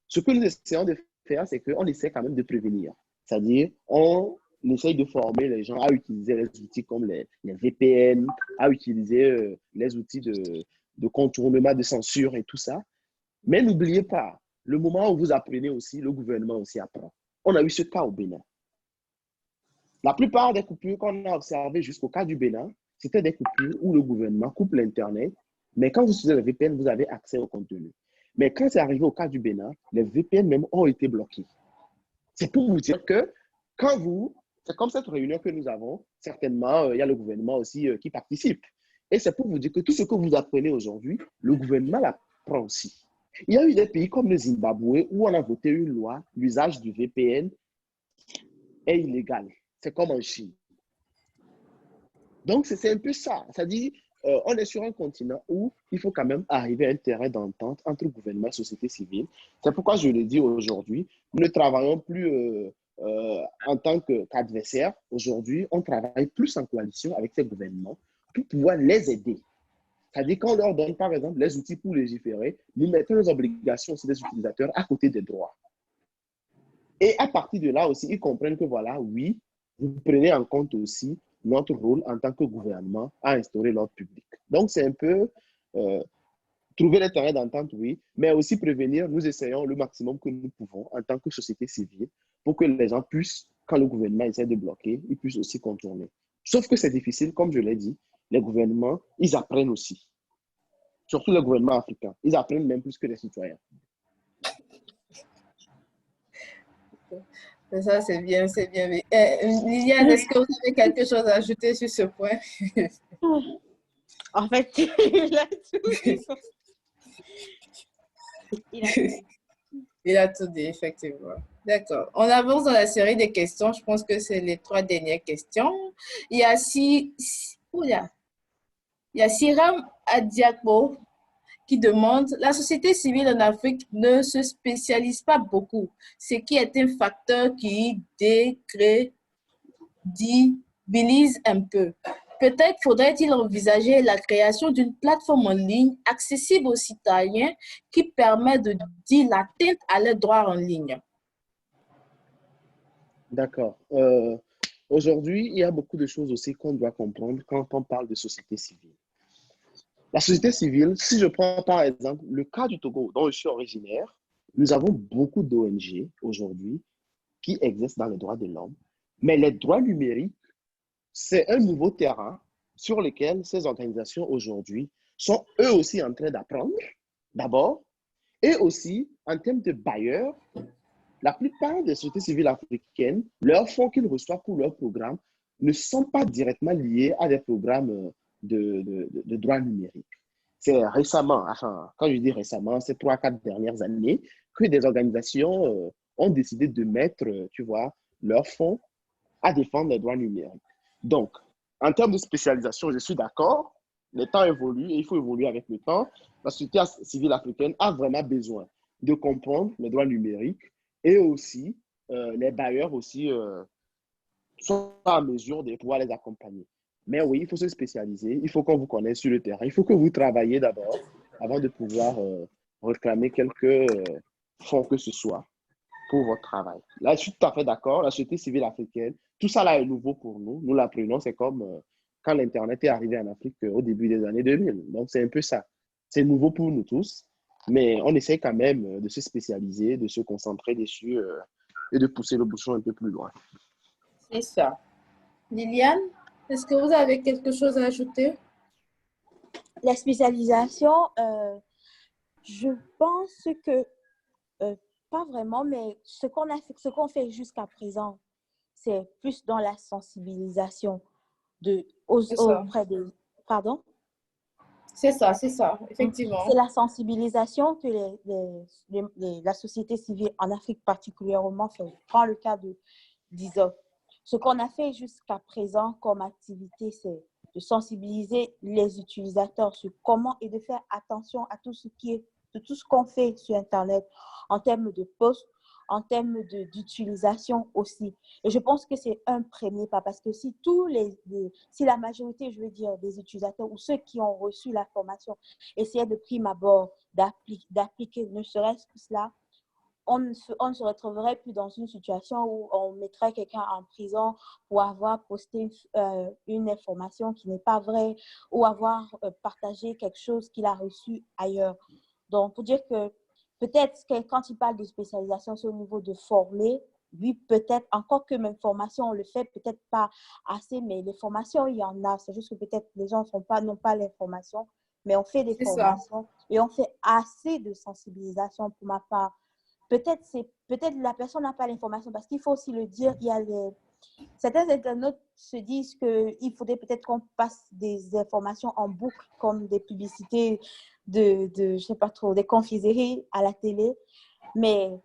ce que nous essayons de faire, c'est qu'on essaie quand même de prévenir. C'est-à-dire, on essaye de former les gens à utiliser les outils comme les VPN, à utiliser les outils de contournement, de censure et tout ça. Mais n'oubliez pas, le moment où vous apprenez aussi, le gouvernement aussi apprend. On a eu ce cas au Bénin. La plupart des coupures qu'on a observées jusqu'au cas du Bénin, c'était des coupures où le gouvernement coupe l'Internet, mais quand vous utilisez le VPN, vous avez accès au contenu. Mais quand c'est arrivé au cas du Bénin, les VPN même ont été bloqués. C'est pour vous dire que quand c'est comme cette réunion que nous avons, certainement, il y a le gouvernement aussi qui participe. Et c'est pour vous dire que tout ce que vous apprenez aujourd'hui, le gouvernement l'apprend aussi. Il y a eu des pays comme le Zimbabwe où on a voté une loi, l'usage du VPN est illégal. C'est comme en Chine. Donc, c'est un peu ça. C'est-à-dire, on est sur un continent où il faut quand même arriver à un terrain d'entente entre gouvernement et société civile. C'est pourquoi je le dis aujourd'hui, nous ne travaillons plus en tant qu'adversaires. Aujourd'hui, on travaille plus en coalition avec ces gouvernements pour pouvoir les aider. C'est-à-dire qu'on leur donne, par exemple, les outils pour légiférer, nous mettons les obligations aussi des utilisateurs à côté des droits. Et à partir de là aussi, ils comprennent que voilà, oui, vous prenez en compte aussi notre rôle en tant que gouvernement à instaurer l'ordre public. Donc, c'est un peu trouver les terrains d'entente, oui, mais aussi prévenir. Nous essayons le maximum que nous pouvons en tant que société civile pour que les gens puissent, quand le gouvernement essaie de bloquer, ils puissent aussi contourner. Sauf que c'est difficile, comme je l'ai dit, les gouvernements, ils apprennent aussi. Surtout les gouvernements africains. Ils apprennent même plus que les citoyens. Ça, c'est bien, c'est bien. Liliane, est-ce que vous avez quelque chose à ajouter sur ce point? En fait, il a tout dit. Il a tout dit, effectivement. D'accord. On avance dans la série des questions. Je pense que c'est les 3 dernières questions. Il y a Siram Adiakbo qui demande: la société civile en Afrique ne se spécialise pas beaucoup, ce qui est un facteur qui décrédibilise un peu. Peut-être faudrait-il envisager la création d'une plateforme en ligne accessible aux citoyens qui permet de dire l'atteinte à leurs droits en ligne. D'accord. Aujourd'hui, il y a beaucoup de choses aussi qu'on doit comprendre quand on parle de société civile. La société civile, si je prends par exemple le cas du Togo, dont je suis originaire, nous avons beaucoup d'ONG aujourd'hui qui exercent dans les droits de l'homme, mais les droits numériques, c'est un nouveau terrain sur lequel ces organisations aujourd'hui sont eux aussi en train d'apprendre, d'abord, et aussi en termes de bailleurs, la plupart des sociétés civiles africaines, leurs fonds qu'ils reçoivent pour leurs programmes ne sont pas directement liés à des programmes de droits numériques. C'est récemment, enfin, quand je dis récemment, c'est 3-4 dernières années que des organisations ont décidé de mettre, tu vois, leurs fonds à défendre les droits numériques. Donc, en termes de spécialisation, je suis d'accord, les temps évoluent et il faut évoluer avec le temps. La société civile africaine a vraiment besoin de comprendre les droits numériques et aussi les bailleurs aussi sont en mesure de pouvoir les accompagner. Mais oui, il faut se spécialiser, il faut qu'on vous connaisse sur le terrain, il faut que vous travaillez d'abord avant de pouvoir réclamer quelques fonds que ce soit pour votre travail. Là, je suis tout à fait d'accord, la société civile africaine, tout ça là est nouveau pour nous, nous l'apprenons, c'est comme quand l'Internet est arrivé en Afrique au début des années 2000. Donc, c'est un peu ça. C'est nouveau pour nous tous, mais on essaie quand même de se spécialiser, de se concentrer dessus et de pousser le bouchon un peu plus loin. C'est ça. Liliane, est-ce que vous avez quelque chose à ajouter? La spécialisation, je pense que pas vraiment, mais ce qu'on fait jusqu'à présent, c'est plus dans la sensibilisation auprès des... Pardon? C'est ça, effectivement. C'est la sensibilisation que la société civile en Afrique particulièrement fait. Prends le cas d'ISOP. Ce qu'on a fait jusqu'à présent comme activité, c'est de sensibiliser les utilisateurs sur comment et de faire attention à tout ce qu'on fait sur Internet en termes de posts, en termes d'utilisation aussi. Et je pense que c'est un premier pas parce que si si la majorité, je veux dire, des utilisateurs ou ceux qui ont reçu la formation essayaient de prime abord d'appliquer ne serait-ce que cela, on ne se retrouverait plus dans une situation où on mettrait quelqu'un en prison pour avoir posté une information qui n'est pas vraie ou avoir partagé quelque chose qu'il a reçu ailleurs. Donc, pour dire que peut-être que quand il parle de spécialisation, c'est au niveau de former. Oui, peut-être, encore que même formation, on le fait peut-être pas assez, mais les formations, il y en a. C'est juste que peut-être les gens n'ont pas l'information, mais on fait des formations et on fait assez de sensibilisation pour ma part. Peut-être la personne n'a pas l'information parce qu'il faut aussi le dire, certains internautes se disent qu'il faudrait peut-être qu'on passe des informations en boucle comme des publicités je sais pas trop, des confiseries à la télé. Mais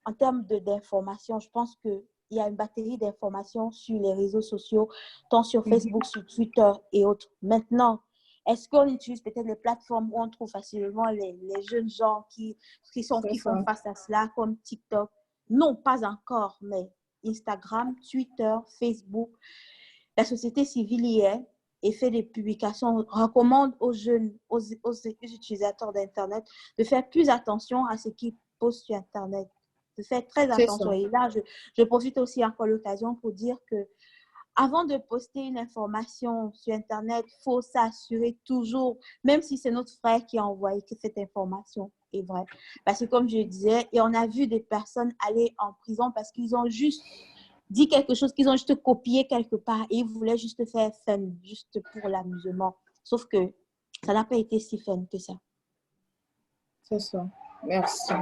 en termes d'information, je pense qu'il y a une batterie d'informations sur les réseaux sociaux, tant sur Facebook, sur Twitter et autres. Maintenant, est-ce qu'on utilise peut-être les plateformes où on trouve facilement les jeunes gens qui font face à cela, comme TikTok? Non, pas encore, mais Instagram, Twitter, Facebook, la société civile y est et fait des publications, recommande aux jeunes, aux utilisateurs d'Internet de faire plus attention à ce qu'ils postent sur Internet, de faire très attention. Et là, je profite aussi encore de l'occasion pour dire que avant de poster une information sur Internet, il faut s'assurer toujours, même si c'est notre frère qui a envoyé, que cette information est vraie. Parce que comme je disais, et on a vu des personnes aller en prison parce qu'ils ont juste dit quelque chose, qu'ils ont juste copié quelque part et ils voulaient juste faire fun, juste pour l'amusement. Sauf que ça n'a pas été si fun que ça. C'est ça. Merci.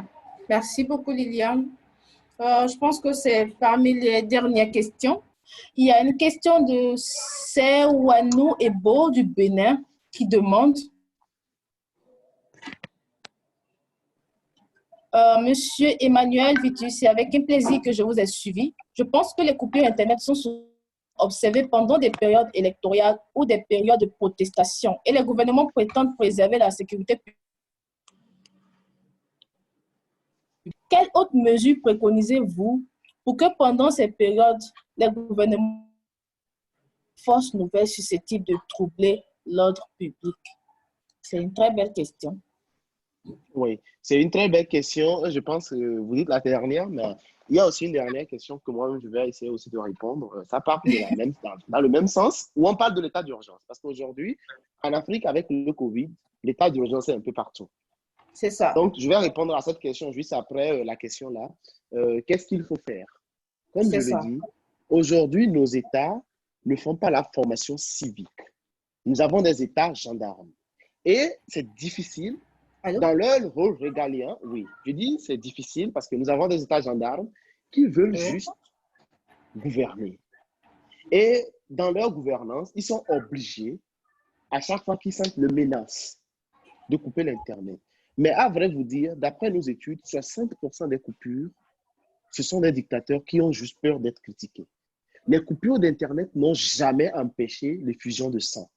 Merci beaucoup, Liliane. Je pense que c'est parmi les dernières questions. Il y a une question de Sewanou Ebo du Bénin qui demande Monsieur Emmanuel Vitus, c'est avec un plaisir que je vous ai suivi. Je pense que les coupures Internet sont souvent observées pendant des périodes électorales ou des périodes de protestation et les gouvernements prétendent préserver la sécurité publique. Quelles autres mesures préconisez-vous pour que pendant ces périodes, les gouvernements forces nouvelles susceptibles de troubler l'ordre public? C'est une très belle question. Oui, c'est une très belle question. Je pense que vous dites la dernière, mais il y a aussi une dernière question que moi, je vais essayer aussi de répondre. Ça part dans le même sens où on parle de l'état d'urgence. Parce qu'aujourd'hui, en Afrique, avec le Covid, l'état d'urgence est un peu partout. C'est ça. Donc, je vais répondre à cette question juste après la question là. Qu'est-ce qu'il faut faire? Comme je l'ai dit, aujourd'hui, nos États ne font pas la formation civique. Nous avons des États gendarmes. Et c'est difficile. Dans leur rôle régalien, oui, je dis c'est difficile parce que nous avons des États gendarmes qui veulent juste gouverner. Et dans leur gouvernance, ils sont obligés, à chaque fois qu'ils sentent le menace, de couper l'Internet. Mais à vrai vous dire, d'après nos études, 60% des coupures, ce sont des dictateurs qui ont juste peur d'être critiqués. Les coupures d'Internet n'ont jamais empêché les fusions de sang.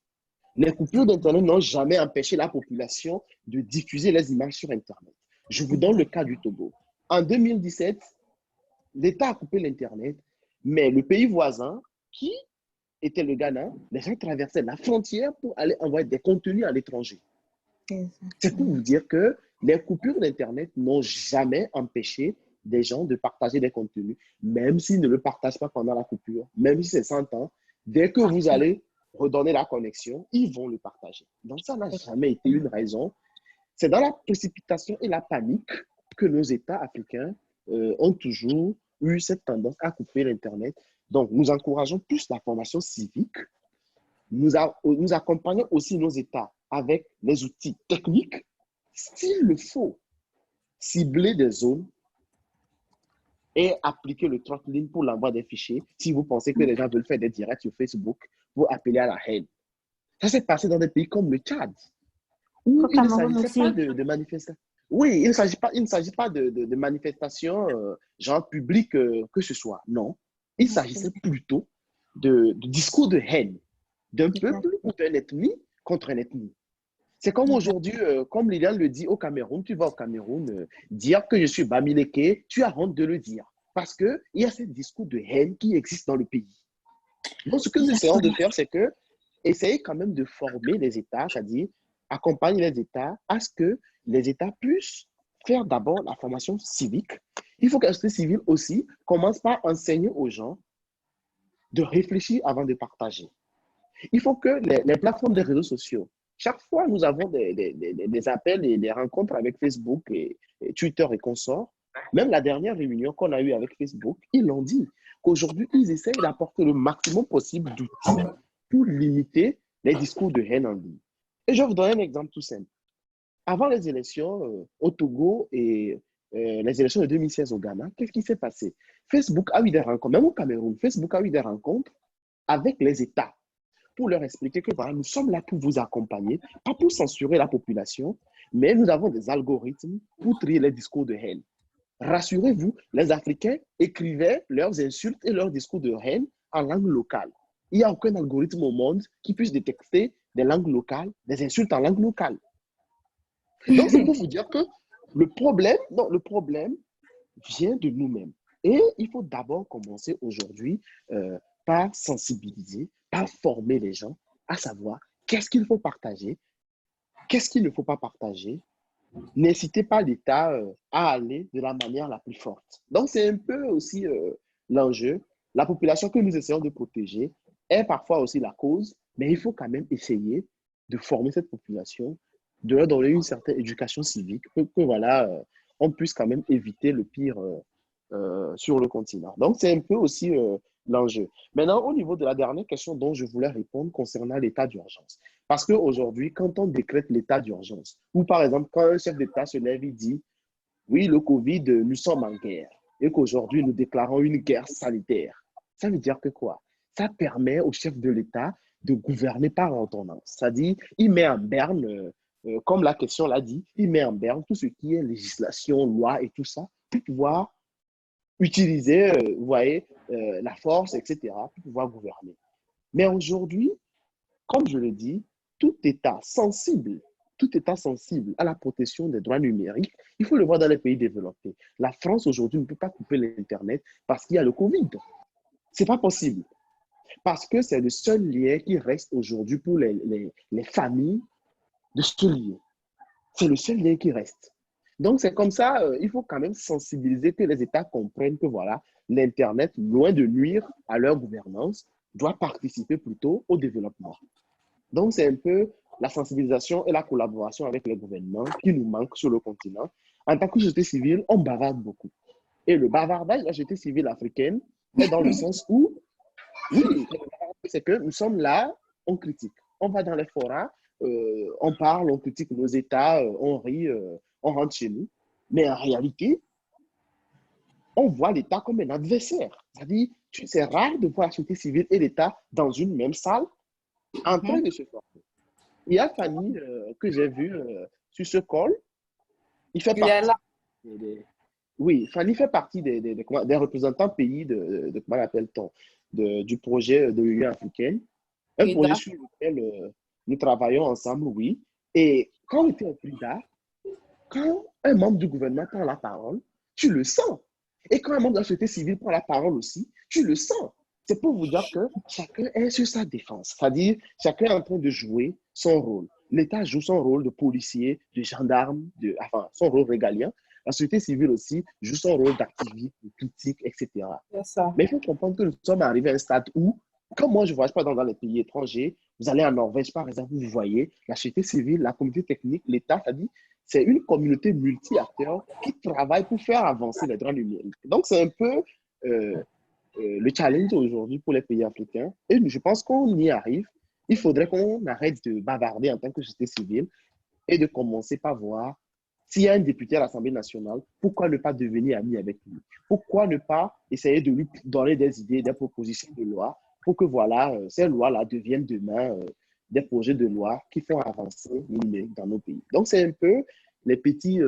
Les coupures d'Internet n'ont jamais empêché la population de diffuser les images sur Internet. Je vous donne le cas du Togo. En 2017, l'État a coupé l'Internet, mais le pays voisin, qui était le Ghana, les gens traversaient la frontière pour aller envoyer des contenus à l'étranger. C'est pour vous dire que les coupures d'Internet n'ont jamais empêché des gens de partager des contenus, même s'ils ne le partagent pas pendant la coupure, même si c'est 100 ans, dès que vous allez redonner la connexion, ils vont le partager. Donc, ça n'a jamais été une raison. C'est dans la précipitation et la panique que nos États africains ont toujours eu cette tendance à couper l'Internet. Donc, nous encourageons plus la formation civique. Nous accompagnons aussi nos États avec les outils techniques, s'il le faut, cibler des zones et appliquer le throttling pour l'envoi des fichiers si vous pensez que les gens veulent faire des directs sur Facebook pour appeler à la haine. Ça s'est passé dans des pays comme le Tchad, où il ne s'agissait pas de manifestations. Oui, il ne s'agit pas de manifestations genre publiques que ce soit. Non, il s'agissait plutôt de discours de haine d'un peuple ou d'une ethnie contre une ethnie. C'est comme aujourd'hui, comme Liliane le dit au Cameroun, tu vas au Cameroun, dire que je suis Bamileke, tu as honte de le dire. Parce qu'il y a ce discours de haine qui existe dans le pays. Donc, ce que nous essayons de faire, c'est que essayer quand même de former les États, c'est-à-dire accompagner les États à ce que les États puissent faire d'abord la formation civique. Il faut que la société civile aussi commence par enseigner aux gens de réfléchir avant de partager. Il faut que les plateformes des réseaux sociaux, chaque fois nous avons des appels et des rencontres avec Facebook et Twitter et consorts, même la dernière réunion qu'on a eue avec Facebook, ils l'ont dit, qu'aujourd'hui, ils essayent d'apporter le maximum possible d'outils pour limiter les discours de haine en ligne. Et je vais vous donner un exemple tout simple. Avant les élections au Togo et les élections de 2016 au Ghana, qu'est-ce qui s'est passé? Facebook a eu des rencontres, même au Cameroun, Facebook a eu des rencontres avec les États pour leur expliquer que voilà, nous sommes là pour vous accompagner, pas pour censurer la population, mais nous avons des algorithmes pour trier les discours de haine. Rassurez-vous, les Africains écrivaient leurs insultes et leurs discours de haine en langue locale. Il n'y a aucun algorithme au monde qui puisse détecter des langues locales, des insultes en langue locale. Donc, c'est pour vous dire que le problème vient de nous-mêmes. Et il faut d'abord commencer aujourd'hui par sensibiliser, par former les gens à savoir qu'est-ce qu'il faut partager, qu'est-ce qu'il ne faut pas partager. N'incitez pas l'État à aller de la manière la plus forte. Donc, c'est un peu aussi l'enjeu. La population que nous essayons de protéger est parfois aussi la cause, mais il faut quand même essayer de former cette population, de leur donner une certaine éducation civique, que voilà, on puisse quand même éviter le pire sur le continent. Donc, c'est un peu aussi l'enjeu. Maintenant, au niveau de la dernière question dont je voulais répondre concernant l'état d'urgence. Parce qu'aujourd'hui, quand on décrète l'état d'urgence, ou par exemple, quand un chef d'État se lève et dit, oui, le Covid, nous sommes en guerre, et qu'aujourd'hui, nous déclarons une guerre sanitaire, ça veut dire que quoi? Ça permet au chef de l'État de gouverner par ordonnance. C'est-à-dire, il met en berne, comme la question l'a dit, il met en berne tout ce qui est législation, loi et tout ça, pour pouvoir utiliser, vous voyez, la force, etc., pour pouvoir gouverner. Mais aujourd'hui, comme je le dis, tout État sensible à la protection des droits numériques, il faut le voir dans les pays développés. La France aujourd'hui ne peut pas couper l'Internet parce qu'il y a le Covid. Ce n'est pas possible. Parce que c'est le seul lien qui reste aujourd'hui pour les familles de se lier. C'est le seul lien qui reste. Donc, c'est comme ça, il faut quand même sensibiliser que les États comprennent que voilà, l'Internet, loin de nuire à leur gouvernance, doit participer plutôt au développement. Donc, c'est un peu la sensibilisation et la collaboration avec les gouvernements qui nous manquent sur le continent. En tant que société civile, on bavarde beaucoup. Et le bavardage de la société civile africaine est dans le sens où, oui, c'est que nous sommes là, on critique. On va dans les forats, on parle, on critique nos États, on rit, on rentre chez nous. Mais en réalité, on voit l'État comme un adversaire. C'est-à-dire, c'est rare de voir la société civile et l'État dans une même salle en train de se former. Il y a Fanny que j'ai vu sur ce call. Il fait partie oui, Fanny fait partie des représentants pays comment l'appelle-t-on, du projet de l'Union africaine. Un projet sur lequel nous travaillons ensemble, oui. Et quand on était au PRIDA, quand un membre du gouvernement prend la parole, tu le sens. Et quand un membre de la société civile prend la parole aussi, tu le sens. C'est pour vous dire que chacun est sur sa défense. C'est-à-dire, chacun est en train de jouer son rôle. L'État joue son rôle de policier, de gendarme, enfin, son rôle régalien. La société civile aussi joue son rôle d'activiste, de critique, etc. Mais il faut comprendre que nous sommes arrivés à un stade où, comme moi, je ne voyage pas dans les pays étrangers, vous allez en Norvège, par exemple, vous voyez, la société civile, la communauté technique, l'État, c'est-à-dire, c'est une communauté multi-acteurs qui travaille pour faire avancer les droits numériques. Donc, c'est un peu le challenge aujourd'hui pour les pays africains. Et je pense qu'on y arrive. Il faudrait qu'on arrête de bavarder en tant que société civile et de commencer par voir s'il y a un député à l'Assemblée nationale, pourquoi ne pas devenir ami avec lui? Pourquoi ne pas essayer de lui donner des idées, des propositions de loi pour que voilà, ces lois-là deviennent demain des projets de loi qui font avancer le numérique dans nos pays. Donc, c'est un peu les petits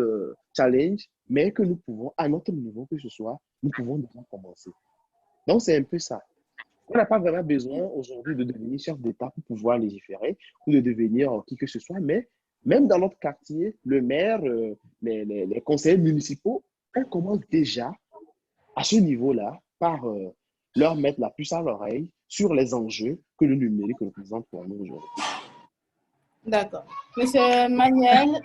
challenges, mais que nous pouvons, à notre niveau que ce soit, nous pouvons déjà commencer. Donc, c'est un peu ça. On n'a pas vraiment besoin aujourd'hui de devenir chef d'État pour pouvoir légiférer ou de devenir qui que ce soit, mais Même dans notre quartier, le maire, les conseillers municipaux, on commence déjà à ce niveau-là par leur mettre la puce à l'oreille sur les enjeux que le numérique représente pour nous aujourd'hui. D'accord. Monsieur Emmanuel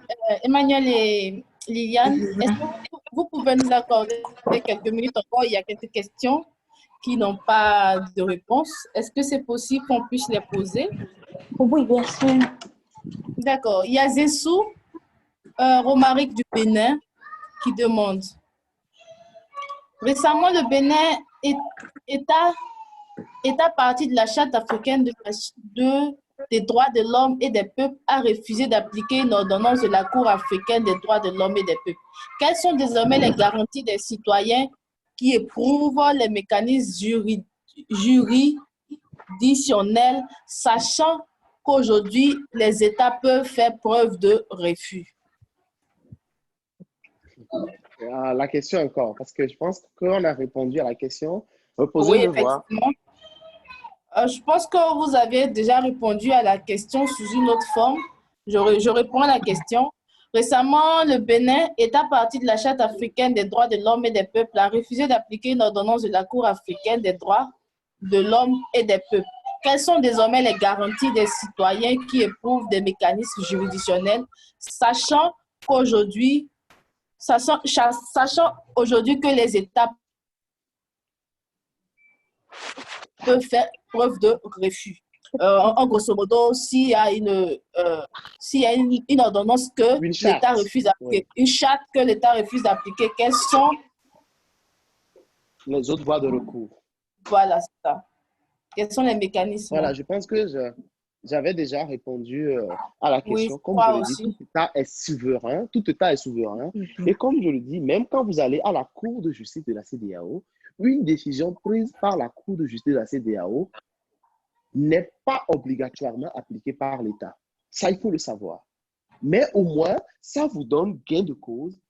et Liliane, est-ce que vous pouvez nous accorder quelques minutes encore? Il y a quelques questions qui n'ont pas de réponse. Est-ce que c'est possible qu'on puisse les poser? Oui, bien sûr. D'accord. Il y a Zessou Romaric du Bénin qui demande: récemment, le Bénin est à partie de la Charte africaine des droits de l'homme et des peuples, a refusé d'appliquer une ordonnance de la Cour africaine des droits de l'homme et des peuples. Quelles sont désormais les garanties des citoyens qui éprouvent les mécanismes juridictionnels, sachant qu'aujourd'hui, les États peuvent faire preuve de refus? La question encore, parce que je pense qu'on a répondu à la question. Oui, Reposez-le voir. effectivement. Je pense que vous avez déjà répondu à la question sous une autre forme. Je réponds à la question. Récemment, le Bénin, État partie de la Charte africaine des droits de l'homme et des peuples, a refusé d'appliquer une ordonnance de la Cour africaine des droits de l'homme et des peuples. Quelles sont désormais les garanties des citoyens qui éprouvent des mécanismes juridictionnels, sachant aujourd'hui que les États peuvent faire preuve de refus? En grosso modo, s'il y a une ordonnance que l'État refuse d'appliquer, une charte que l'État refuse d'appliquer, quelles sont les autres voies de recours? Voilà, c'est ça. Quels sont les mécanismes? Voilà, je pense que j'avais déjà répondu à la question. Oui, Comme je le dis, tout État est souverain. Tout État est souverain. Et comme je le dis, même quand vous allez à la Cour de justice de la CEDEAO, une décision prise par la Cour de justice de la CEDEAO n'est pas obligatoirement appliquée par l'État. Ça, il faut le savoir. Mais au moins, ça vous donne gain de cause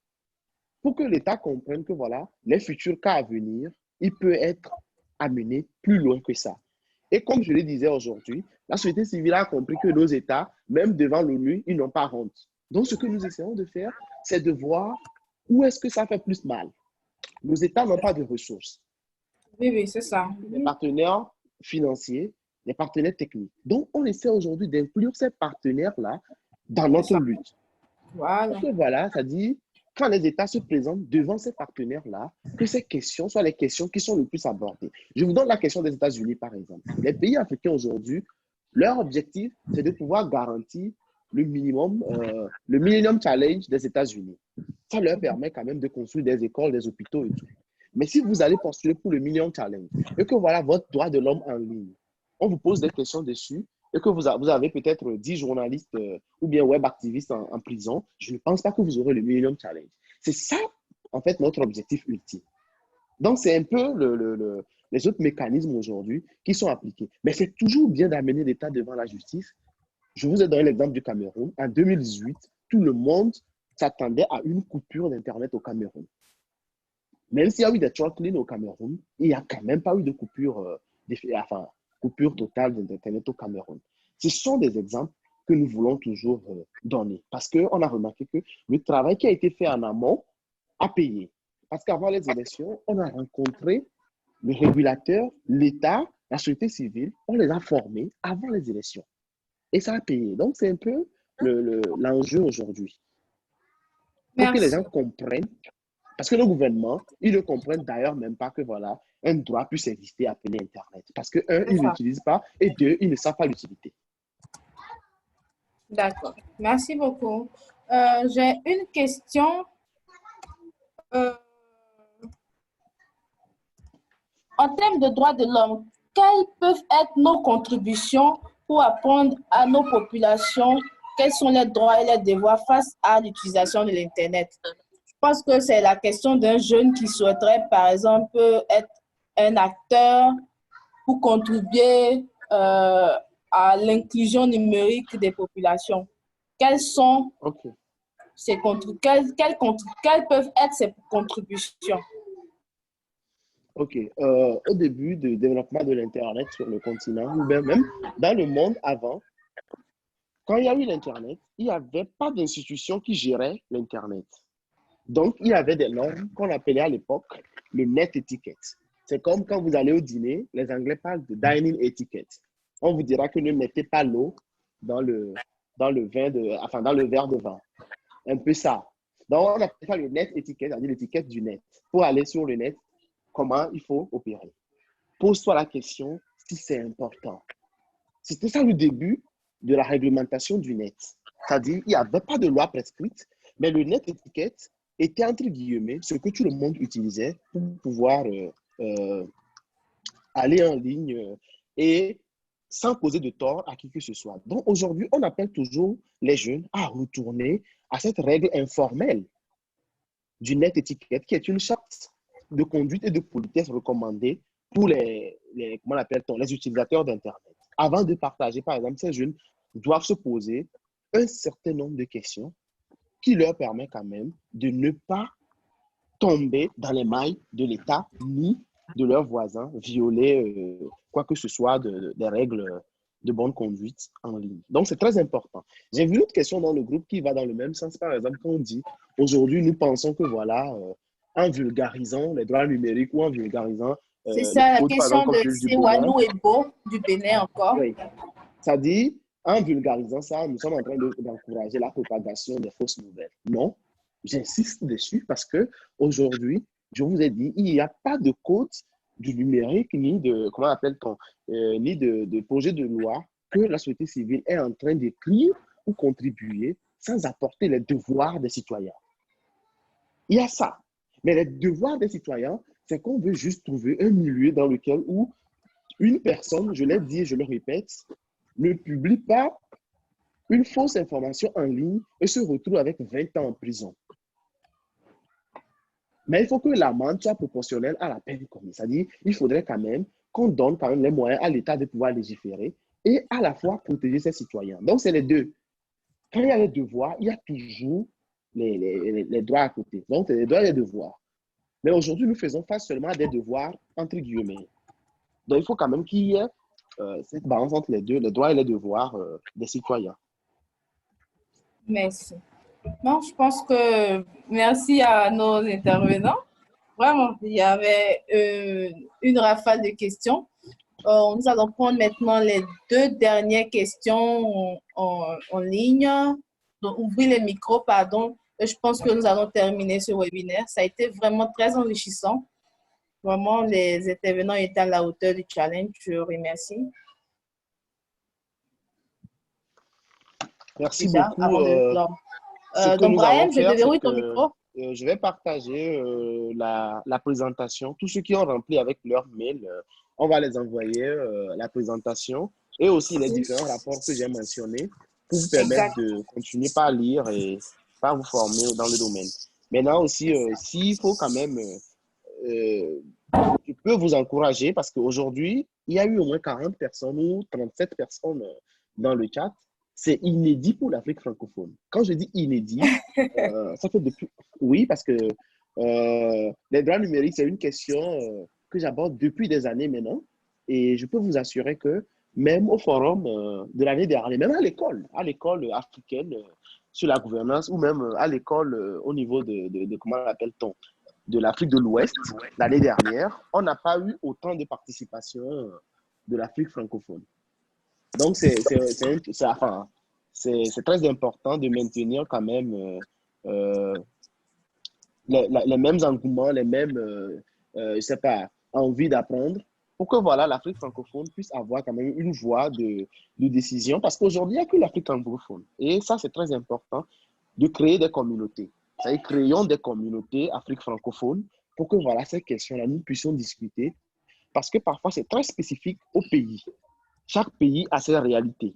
pour que l'État comprenne que voilà, les futurs cas à venir, il peut être amené plus loin que ça. Et comme je le disais aujourd'hui, la société civile a compris que nos États, même devant l'ONU, ils n'ont pas honte. Donc, ce que nous essayons de faire, c'est de voir où est-ce que ça fait plus mal. Nos États n'ont pas de ressources. Oui, oui, c'est ça. Les partenaires financiers, les partenaires techniques. Donc, on essaie aujourd'hui d'inclure ces partenaires-là dans notre lutte. Voilà. Parce que voilà, ça dit, quand les États se présentent devant ces partenaires-là, que ces questions soient les questions qui sont le plus abordées. Je vous donne la question des États-Unis, par exemple. Les pays africains aujourd'hui, leur objectif, c'est de pouvoir garantir le Millennium Challenge des États-Unis. Ça leur permet quand même de construire des écoles, des hôpitaux et tout. Mais si vous allez postuler pour le Millennium Challenge et que voilà votre droit de l'homme en ligne, on vous pose des questions dessus et que vous avez peut-être 10 journalistes ou bien web activistes en prison, je ne pense pas que vous aurez le Millennium Challenge. C'est ça, en fait, notre objectif ultime. Donc, c'est un peu les autres mécanismes aujourd'hui qui sont appliqués. Mais c'est toujours bien d'amener l'État devant la justice. Je vous ai donné l'exemple du Cameroun. En 2018, tout le monde s'attendait à une coupure d'Internet au Cameroun. Même s'il y a eu des throttling au Cameroun, il n'y a quand même pas eu de coupure totale d'Internet au Cameroun. Ce sont des exemples que nous voulons toujours donner parce qu'on a remarqué que le travail qui a été fait en amont a payé. Parce qu'avant les élections, on a rencontré le régulateur, l'État, la société civile, on les a formés avant les élections. Et ça a payé. Donc, c'est un peu l'enjeu aujourd'hui. Pour que les gens comprennent, parce que le gouvernement, ils ne comprennent d'ailleurs même pas que voilà, un droit puisse exister appelé Internet. Parce que, un, ils ne l'utilisent pas, et deux, ils ne savent pas l'utilité. D'accord. Merci beaucoup. J'ai une question. En termes de droits de l'homme, quelles peuvent être nos contributions pour apprendre à nos populations quels sont les droits et les devoirs face à l'utilisation de l'Internet? Je pense que c'est la question d'un jeune qui souhaiterait, par exemple, être un acteur pour contribuer à l'inclusion numérique des populations. Quelles sont quelles peuvent être ces contributions? OK. Au début du développement de l'Internet sur le continent, ou bien même dans le monde avant, quand il y a eu l'Internet, il n'y avait pas d'institution qui gérait l'Internet. Donc, il y avait des normes qu'on appelait à l'époque le net etiquette. C'est comme quand vous allez au dîner, les Anglais parlent de dining etiquette. On vous dira que ne mettez pas l'eau dans le verre de vin. Un peu ça. Donc, on appelle ça le net etiquette, c'est-à-dire l'étiquette du net. Pour aller sur le net, comment il faut opérer. Pose-toi la question si c'est important. C'était ça le début de la réglementation du net. C'est-à-dire, il n'y avait pas de loi prescrite, mais le net étiquette était entre guillemets ce que tout le monde utilisait pour pouvoir aller en ligne et sans causer de tort à qui que ce soit. Donc aujourd'hui, on appelle toujours les jeunes à retourner à cette règle informelle du net étiquette qui est une charte de conduite et de politesse recommandée pour les utilisateurs d'Internet. Avant de partager, par exemple, ces jeunes doivent se poser un certain nombre de questions qui leur permet quand même de ne pas tomber dans les mailles de l'État ni de leurs voisins, violer quoi que ce soit des règles de bonne conduite en ligne. Donc, c'est très important. J'ai vu une autre question dans le groupe qui va dans le même sens. Par exemple, quand on dit, aujourd'hui, nous pensons que voilà, en vulgarisant les droits numériques ou en vulgarisant c'est ça, la codes, question exemple, de Sewanou Ebo du Bénin encore. Oui. Ça dit, en vulgarisant ça, nous sommes en train d'encourager la propagation des fausses nouvelles. Non, j'insiste dessus parce qu'aujourd'hui, je vous ai dit, il n'y a pas de code du numérique ni de, comment appelle-t-on, ni de projet de loi que la société civile est en train d'écrire ou contribuer sans apporter les devoirs des citoyens. Il y a ça. Mais les devoirs des citoyens, c'est qu'on veut juste trouver un milieu dans lequel où une personne, je l'ai dit et je le répète, ne publie pas une fausse information en ligne et se retrouve avec 20 ans en prison. Mais il faut que l'amende soit proportionnelle à la peine commise. C'est-à-dire qu'il faudrait quand même qu'on donne quand même les moyens à l'État de pouvoir légiférer et à la fois protéger ses citoyens. Donc, c'est les deux. Quand il y a les devoirs, il y a toujours les droits à côté. Donc, c'est les droits et les devoirs. Mais aujourd'hui, nous faisons face seulement à des devoirs entre guillemets. Donc, il faut quand même qu'il y ait cette balance entre les deux, les droits et les devoirs des citoyens. Merci. Non, je pense que merci à nos intervenants. Vraiment, il y avait une rafale de questions. Nous allons prendre maintenant les 2 dernières questions en ligne. Donc, ouvrir les micros, pardon. Je pense que nous allons terminer ce webinaire. Ça a été vraiment très enrichissant. Vraiment, les intervenants étaient à la hauteur du challenge. Je remercie. Merci Déjà, beaucoup. avant de donc, Brian, je déverrouille ton micro. Je vais partager la présentation. Tous ceux qui ont rempli avec leur mail, on va les envoyer la présentation et aussi les différents rapports que j'ai mentionnés pour vous permettre de continuer par lire et par vous former dans le domaine. Maintenant aussi, s'il faut quand même, je peux vous encourager parce qu'aujourd'hui, il y a eu au moins 40 personnes ou 37 personnes dans le chat. C'est inédit pour l'Afrique francophone. Quand je dis inédit, ça fait depuis... Oui, parce que les droits numériques, c'est une question que j'aborde depuis des années maintenant. Et je peux vous assurer que même au forum de l'année dernière, même à l'école africaine sur la gouvernance, ou même à l'école au niveau de comment l'appelle-t-on, de l'Afrique de l'Ouest, l'année dernière, on n'a pas eu autant de participation de l'Afrique francophone. Donc, c'est très important de maintenir quand même les mêmes engouements, les mêmes, je sais pas, envie d'apprendre pour que voilà, l'Afrique francophone puisse avoir quand même une voie de décision. Parce qu'aujourd'hui, il n'y a que l'Afrique francophone. Et ça, c'est très important de créer des communautés. C'est-à-dire, créons des communautés Afrique francophone pour que voilà, ces questions-là, nous puissions discuter. Parce que parfois, c'est très spécifique au pays. Chaque pays a ses réalités.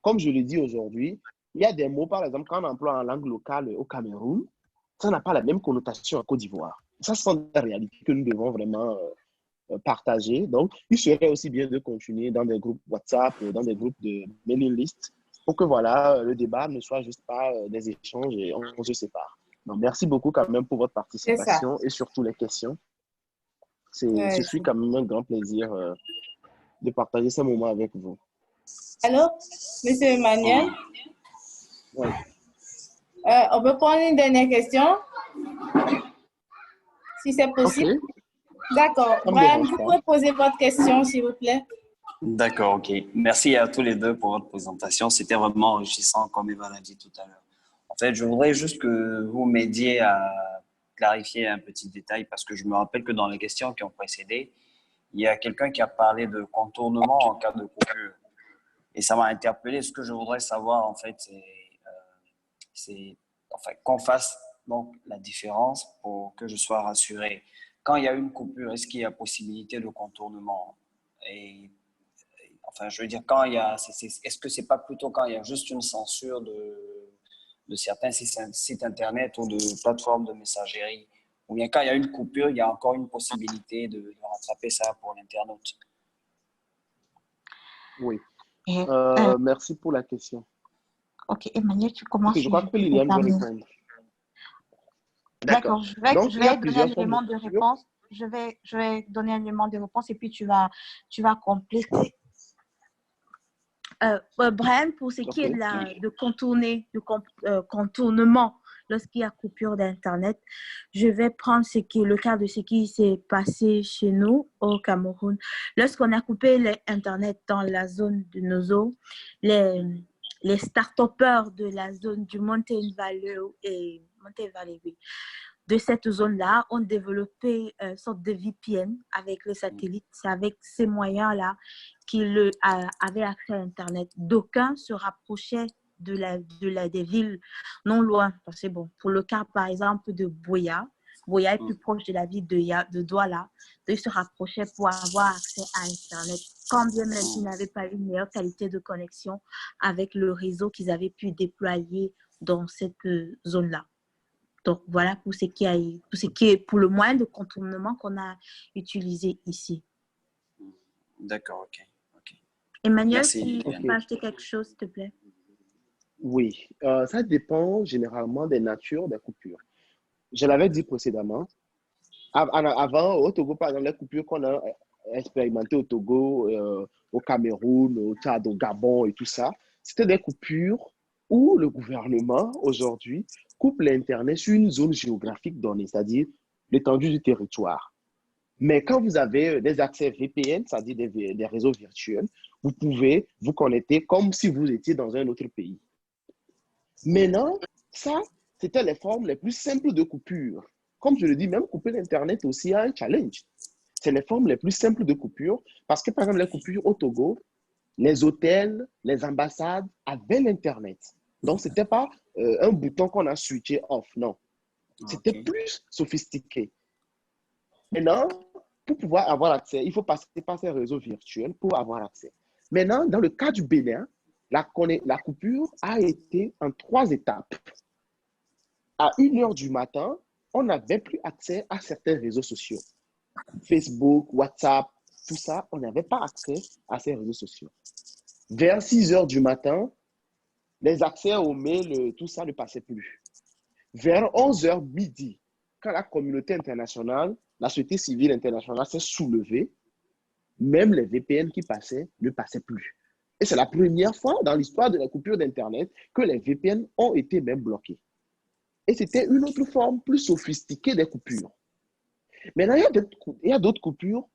Comme je le dis aujourd'hui, il y a des mots, par exemple, quand on emploie en langue locale au Cameroun, ça n'a pas la même connotation en Côte d'Ivoire. Ça, ce sont des réalités que nous devons vraiment partager. Donc, il serait aussi bien de continuer dans des groupes WhatsApp, dans des groupes de mailing list, pour que voilà, le débat ne soit juste pas des échanges et on se sépare. Donc, merci beaucoup quand même pour votre participation et surtout les questions. Ce fut quand même un grand plaisir de partager ce moment avec vous. Allô, Monsieur Emmanuel? Oui. On peut prendre une dernière question, si c'est OK, possible. D'accord. ça ne me Brian, dérange vous pas. pouvez poser votre question, s'il vous plaît. D'accord, ok. Merci à tous les deux pour votre présentation. C'était vraiment enrichissant, comme Eva l'a dit tout à l'heure. En fait, je voudrais juste que vous m'aidiez à clarifier un petit détail parce que je me rappelle que dans les questions qui ont précédé, il y a quelqu'un qui a parlé de contournement en cas de coupure. Et ça m'a interpellé. Ce que je voudrais savoir, en fait, c'est enfin, qu'on fasse donc la différence pour que je sois rassuré. Quand il y a une coupure, est-ce qu'il y a possibilité de contournement? Et enfin, je veux dire, quand il y a, est-ce que c'est pas plutôt quand il y a juste une censure de certains sites internet ou de plateformes de messagerie, ou bien quand il y a une coupure, il y a encore une possibilité de rattraper ça pour l'internaute? Oui. Et, Merci pour la question. ok, Emmanuel, tu Ok, commences je et crois je que vais Liliane veut terminer. répondre. D'accord, D'accord. Donc, je il y a vais donner un plusieurs formes de élément de coupure. réponse. Je vais donner un élément de réponse et puis tu vas compléter. Brian, pour ce qui OK. est de contourner, contournement lorsqu'il y a coupure d'Internet, je vais prendre le cas de ce qui s'est passé chez nous au Cameroun. Lorsqu'on a coupé l'Internet dans la zone de nos eaux, les start-upers de la zone du Mountain Valley oui, de cette zone-là ont développé une sorte de VPN avec le satellite. C'est avec ces moyens-là qu'ils avaient accès à Internet. D'aucuns se rapprochaient des villes non loin. Parce que bon, pour le cas, par exemple, de Boya est plus proche de la ville de Douala. Donc, ils se rapprochaient pour avoir accès à Internet. Quand bien même ils n'avaient pas une meilleure qualité de connexion avec le réseau qu'ils avaient pu déployer dans cette zone-là. Donc, voilà pour ce qui est pour le moyen de contournement qu'on a utilisé ici. D'accord, ok. Emmanuel, Merci, si tu Liliane. peux ajouter quelque chose, s'il te plaît. Oui, ça dépend généralement des natures des coupures. Je l'avais dit précédemment. Avant, au Togo, par exemple, les coupures qu'on a expérimentées au Togo, au Cameroun, au Tchad, au Gabon et tout ça, c'était des coupures où le gouvernement, aujourd'hui, coupe l'Internet sur une zone géographique donnée, c'est-à-dire l'étendue du territoire. Mais quand vous avez des accès VPN, c'est-à-dire des réseaux virtuels, vous pouvez vous connecter comme si vous étiez dans un autre pays. Maintenant, ça, c'était les formes les plus simples de coupure. Comme je le dis, même couper l'Internet aussi a un challenge. C'est les formes les plus simples de coupure parce que, par exemple, les coupures au Togo, les hôtels, les ambassades avaient l'Internet. Donc, ce n'était pas un bouton qu'on a switché off, non. C'était plus sophistiqué. Maintenant, pour pouvoir avoir accès, il faut passer par ces réseaux virtuels pour avoir accès. Maintenant, dans le cas du Bénin, la coupure a été en 3 étapes. À 1h du matin, on n'avait plus accès à certains réseaux sociaux. Facebook, WhatsApp, tout ça, on n'avait pas accès à ces réseaux sociaux. Vers 6h du matin, les accès aux mails, tout ça ne passait plus. Vers 11h midi, quand la communauté internationale, la société civile internationale s'est soulevée, même les VPN qui passaient ne passaient plus. Et c'est la première fois dans l'histoire de la coupure d'Internet que les VPN ont été même bloqués. Et c'était une autre forme plus sophistiquée des coupures. Maintenant, il y a d'autres coupures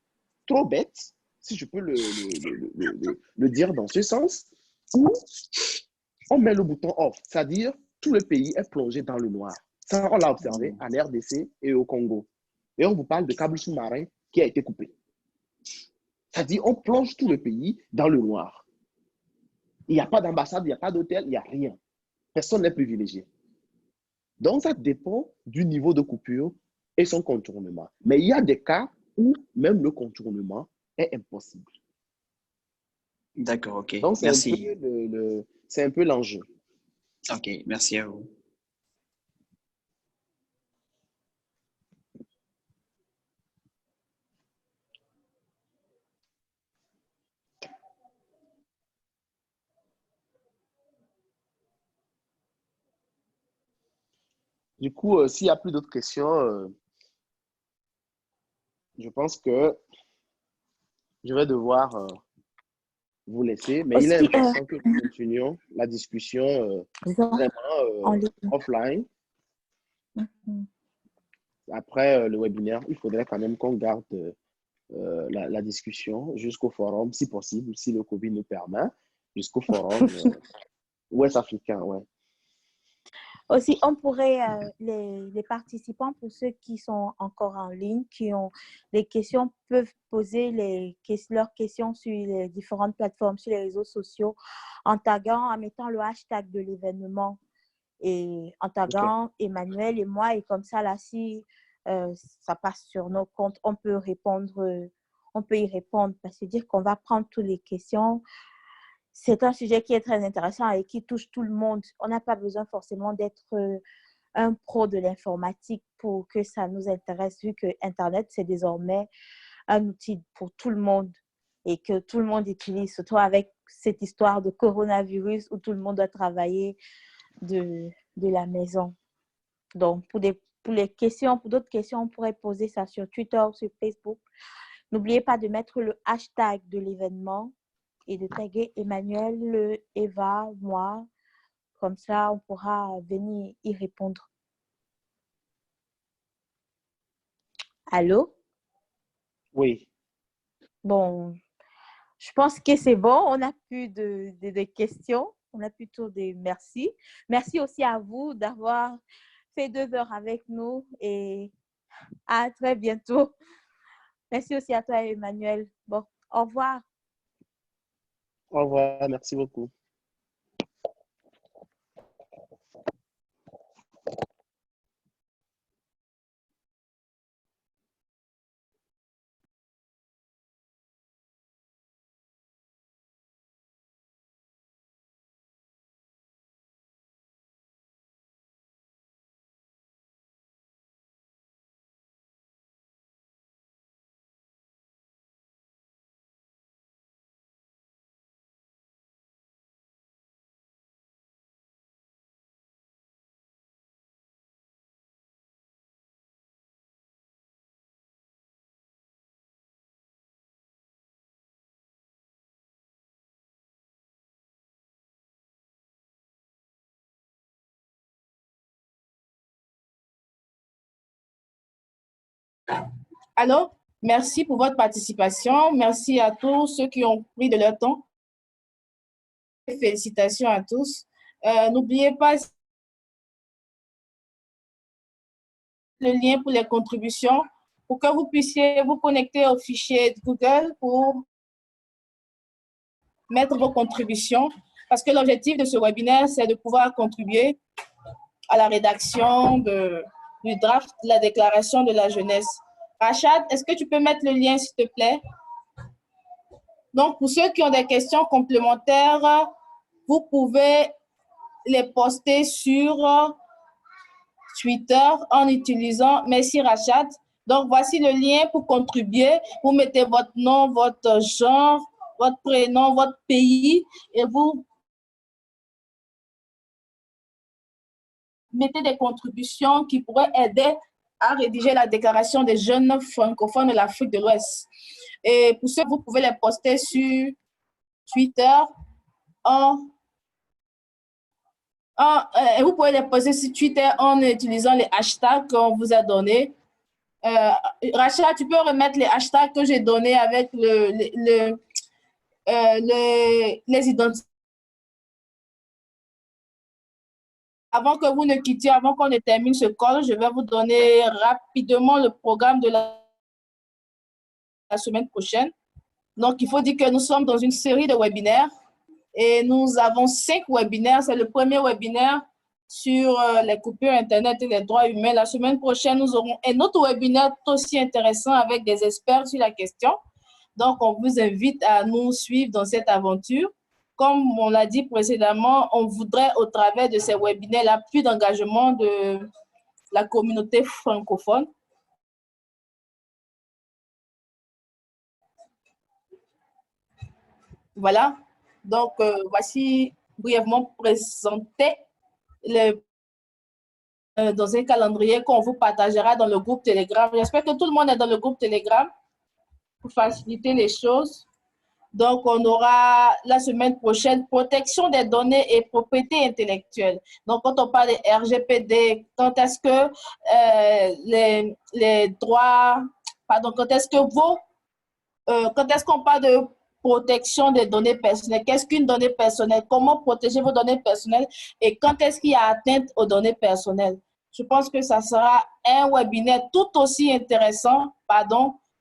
trop bêtes, si je peux le dire dans ce sens, où on met le bouton off, c'est-à-dire tout le pays est plongé dans le noir. Ça, on l'a observé en RDC et au Congo. Et on vous parle de câble sous-marin qui a été coupé. C'est-à-dire on plonge tout le pays dans le noir. Il n'y a pas d'ambassade, il n'y a pas d'hôtel, il n'y a rien. Personne n'est privilégié. Donc, ça dépend du niveau de coupure et son contournement. Mais il y a des cas où même le contournement est impossible. D'accord, ok. Donc, Merci. c'est un peu l'enjeu. Ok, merci à vous. Du coup, s'il n'y a plus d'autres questions, je pense que je vais devoir vous laisser, mais il est Aussi, important que nous continuions la discussion disons, vraiment en ligne. offline. Mhm. Après le webinaire, il faudrait quand même qu'on garde la discussion jusqu'au forum, si possible, si le Covid nous permet, jusqu'au forum ouest africain. Ouais. Aussi, on pourrait, les participants, pour ceux qui sont encore en ligne, qui ont des questions, peuvent poser leurs questions sur les différentes plateformes, sur les réseaux sociaux, en taguant, en mettant le hashtag de l'événement et en taguant Emmanuel et moi. Et comme ça, là, si ça passe sur nos comptes, on peut y répondre. Parce que dire qu'on va prendre toutes les questions, c'est un sujet qui est très intéressant et qui touche tout le monde. On n'a pas besoin forcément d'être un pro de l'informatique pour que ça nous intéresse, vu que Internet, c'est désormais un outil pour tout le monde et que tout le monde utilise, surtout avec cette histoire de coronavirus où tout le monde doit travailler de la maison. Donc, pour les questions, pour d'autres questions, on pourrait poser ça sur Twitter ou sur Facebook. N'oubliez pas de mettre le hashtag de l'événement et de taguer Emmanuel, Eva, moi. Comme ça, on pourra venir y répondre. Allô? Oui. Bon, je pense que c'est bon. On n'a plus de questions. On a plutôt des merci. Merci aussi à vous d'avoir fait 2 heures avec nous et à très bientôt. Merci aussi à toi, Emmanuel. Bon, au revoir. Au revoir. Merci beaucoup. Alors, merci pour votre participation. Merci à tous ceux qui ont pris de leur temps. Félicitations à tous. N'oubliez pas le lien pour les contributions pour que vous puissiez vous connecter au fichier Google pour mettre vos contributions. Parce que l'objectif de ce webinaire, c'est de pouvoir contribuer à la rédaction du draft de la déclaration de la jeunesse. Rachad, est-ce que tu peux mettre le lien, s'il te plaît? Donc, pour ceux qui ont des questions complémentaires, vous pouvez les poster sur Twitter en utilisant Merci Rachad. Donc, voici le lien pour contribuer. Vous mettez votre nom, votre genre, votre prénom, votre pays et vous mettez des contributions qui pourraient aider à rédiger la déclaration des jeunes francophones de l'Afrique de l'Ouest. Et pour ceux, vous pouvez les poster sur Twitter vous pouvez les poster sur Twitter en utilisant les hashtags qu'on vous a donnés. Rachel, tu peux remettre les hashtags que j'ai donnés avec les identités. Avant que vous ne quittiez, avant qu'on ne termine ce call, je vais vous donner rapidement le programme de la semaine prochaine. Donc, il faut dire que nous sommes dans une série de webinaires et nous avons 5 webinaires. C'est le premier webinaire sur les coupures Internet et les droits humains. La semaine prochaine, nous aurons un autre webinaire aussi intéressant avec des experts sur la question. Donc, on vous invite à nous suivre dans cette aventure. Comme on l'a dit précédemment, on voudrait, au travers de ces webinaires-là, plus d'engagement de la communauté francophone. Voilà. Donc, voici brièvement présenté dans un calendrier qu'on vous partagera dans le groupe Telegram. J'espère que tout le monde est dans le groupe Telegram pour faciliter les choses. Donc, on aura la semaine prochaine protection des données et propriété intellectuelle. Donc, quand on parle de RGPD, quand est-ce que les droits, pardon, quand est-ce qu'on parle de protection des données personnelles, qu'est-ce qu'une donnée personnelle, comment protéger vos données personnelles et quand est-ce qu'il y a atteinte aux données personnelles. Je pense que ça sera un webinaire tout aussi intéressant,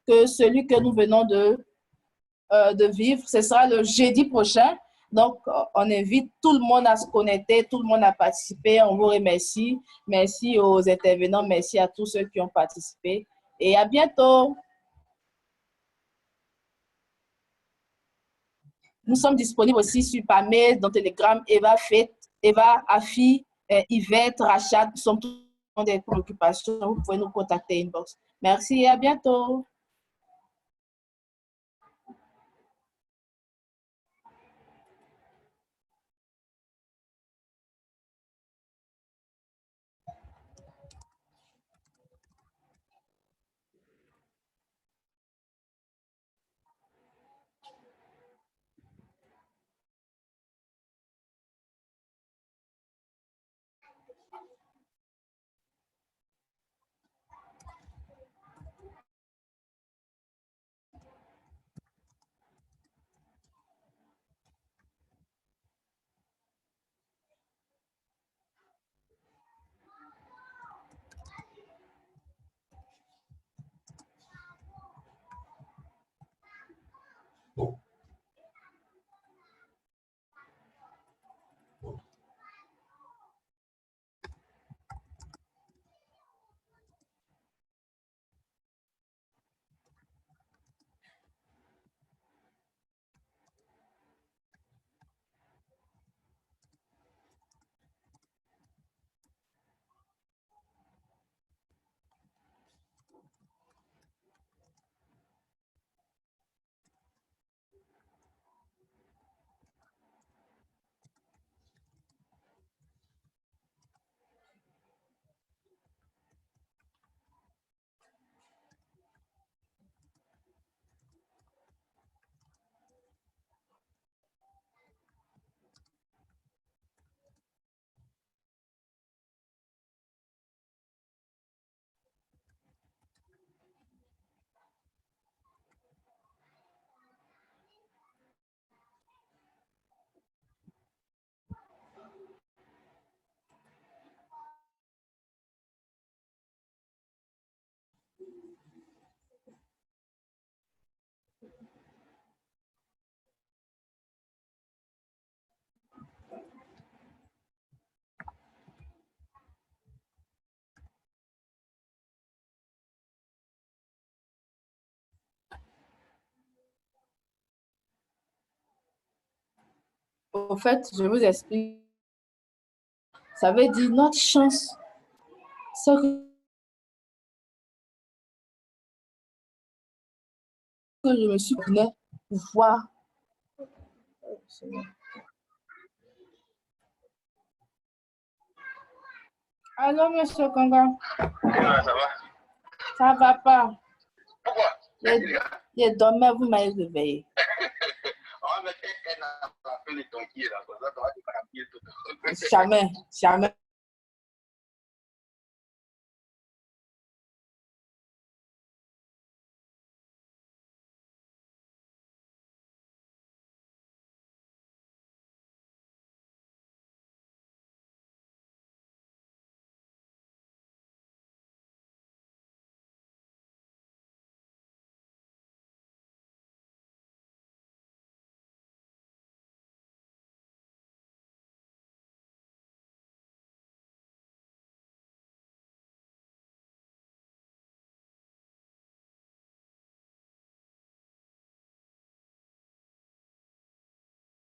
que celui que nous venons de vivre. Ce sera le jeudi prochain. Donc, on invite tout le monde à se connecter, tout le monde à participer. On vous remercie. Merci aux intervenants. Merci à tous ceux qui ont participé. Et à bientôt. Nous sommes disponibles aussi par mail, dans Telegram, Eva, Afi, Yvette, Rachat. Nous sommes tous dans des préoccupations. Vous pouvez nous contacter inbox. Merci et à bientôt. Au fait, je vous explique. Ça veut dire notre chance. C'est que je me suis donné pour voir. Allô, monsieur Kanga. Ça va? Ça va pas. Pourquoi? Il dormait, vous m'avez réveillé. On va mettre un appel de ton pied là, comme ça, tu vas te faire un pied tout. Jamais, jamais.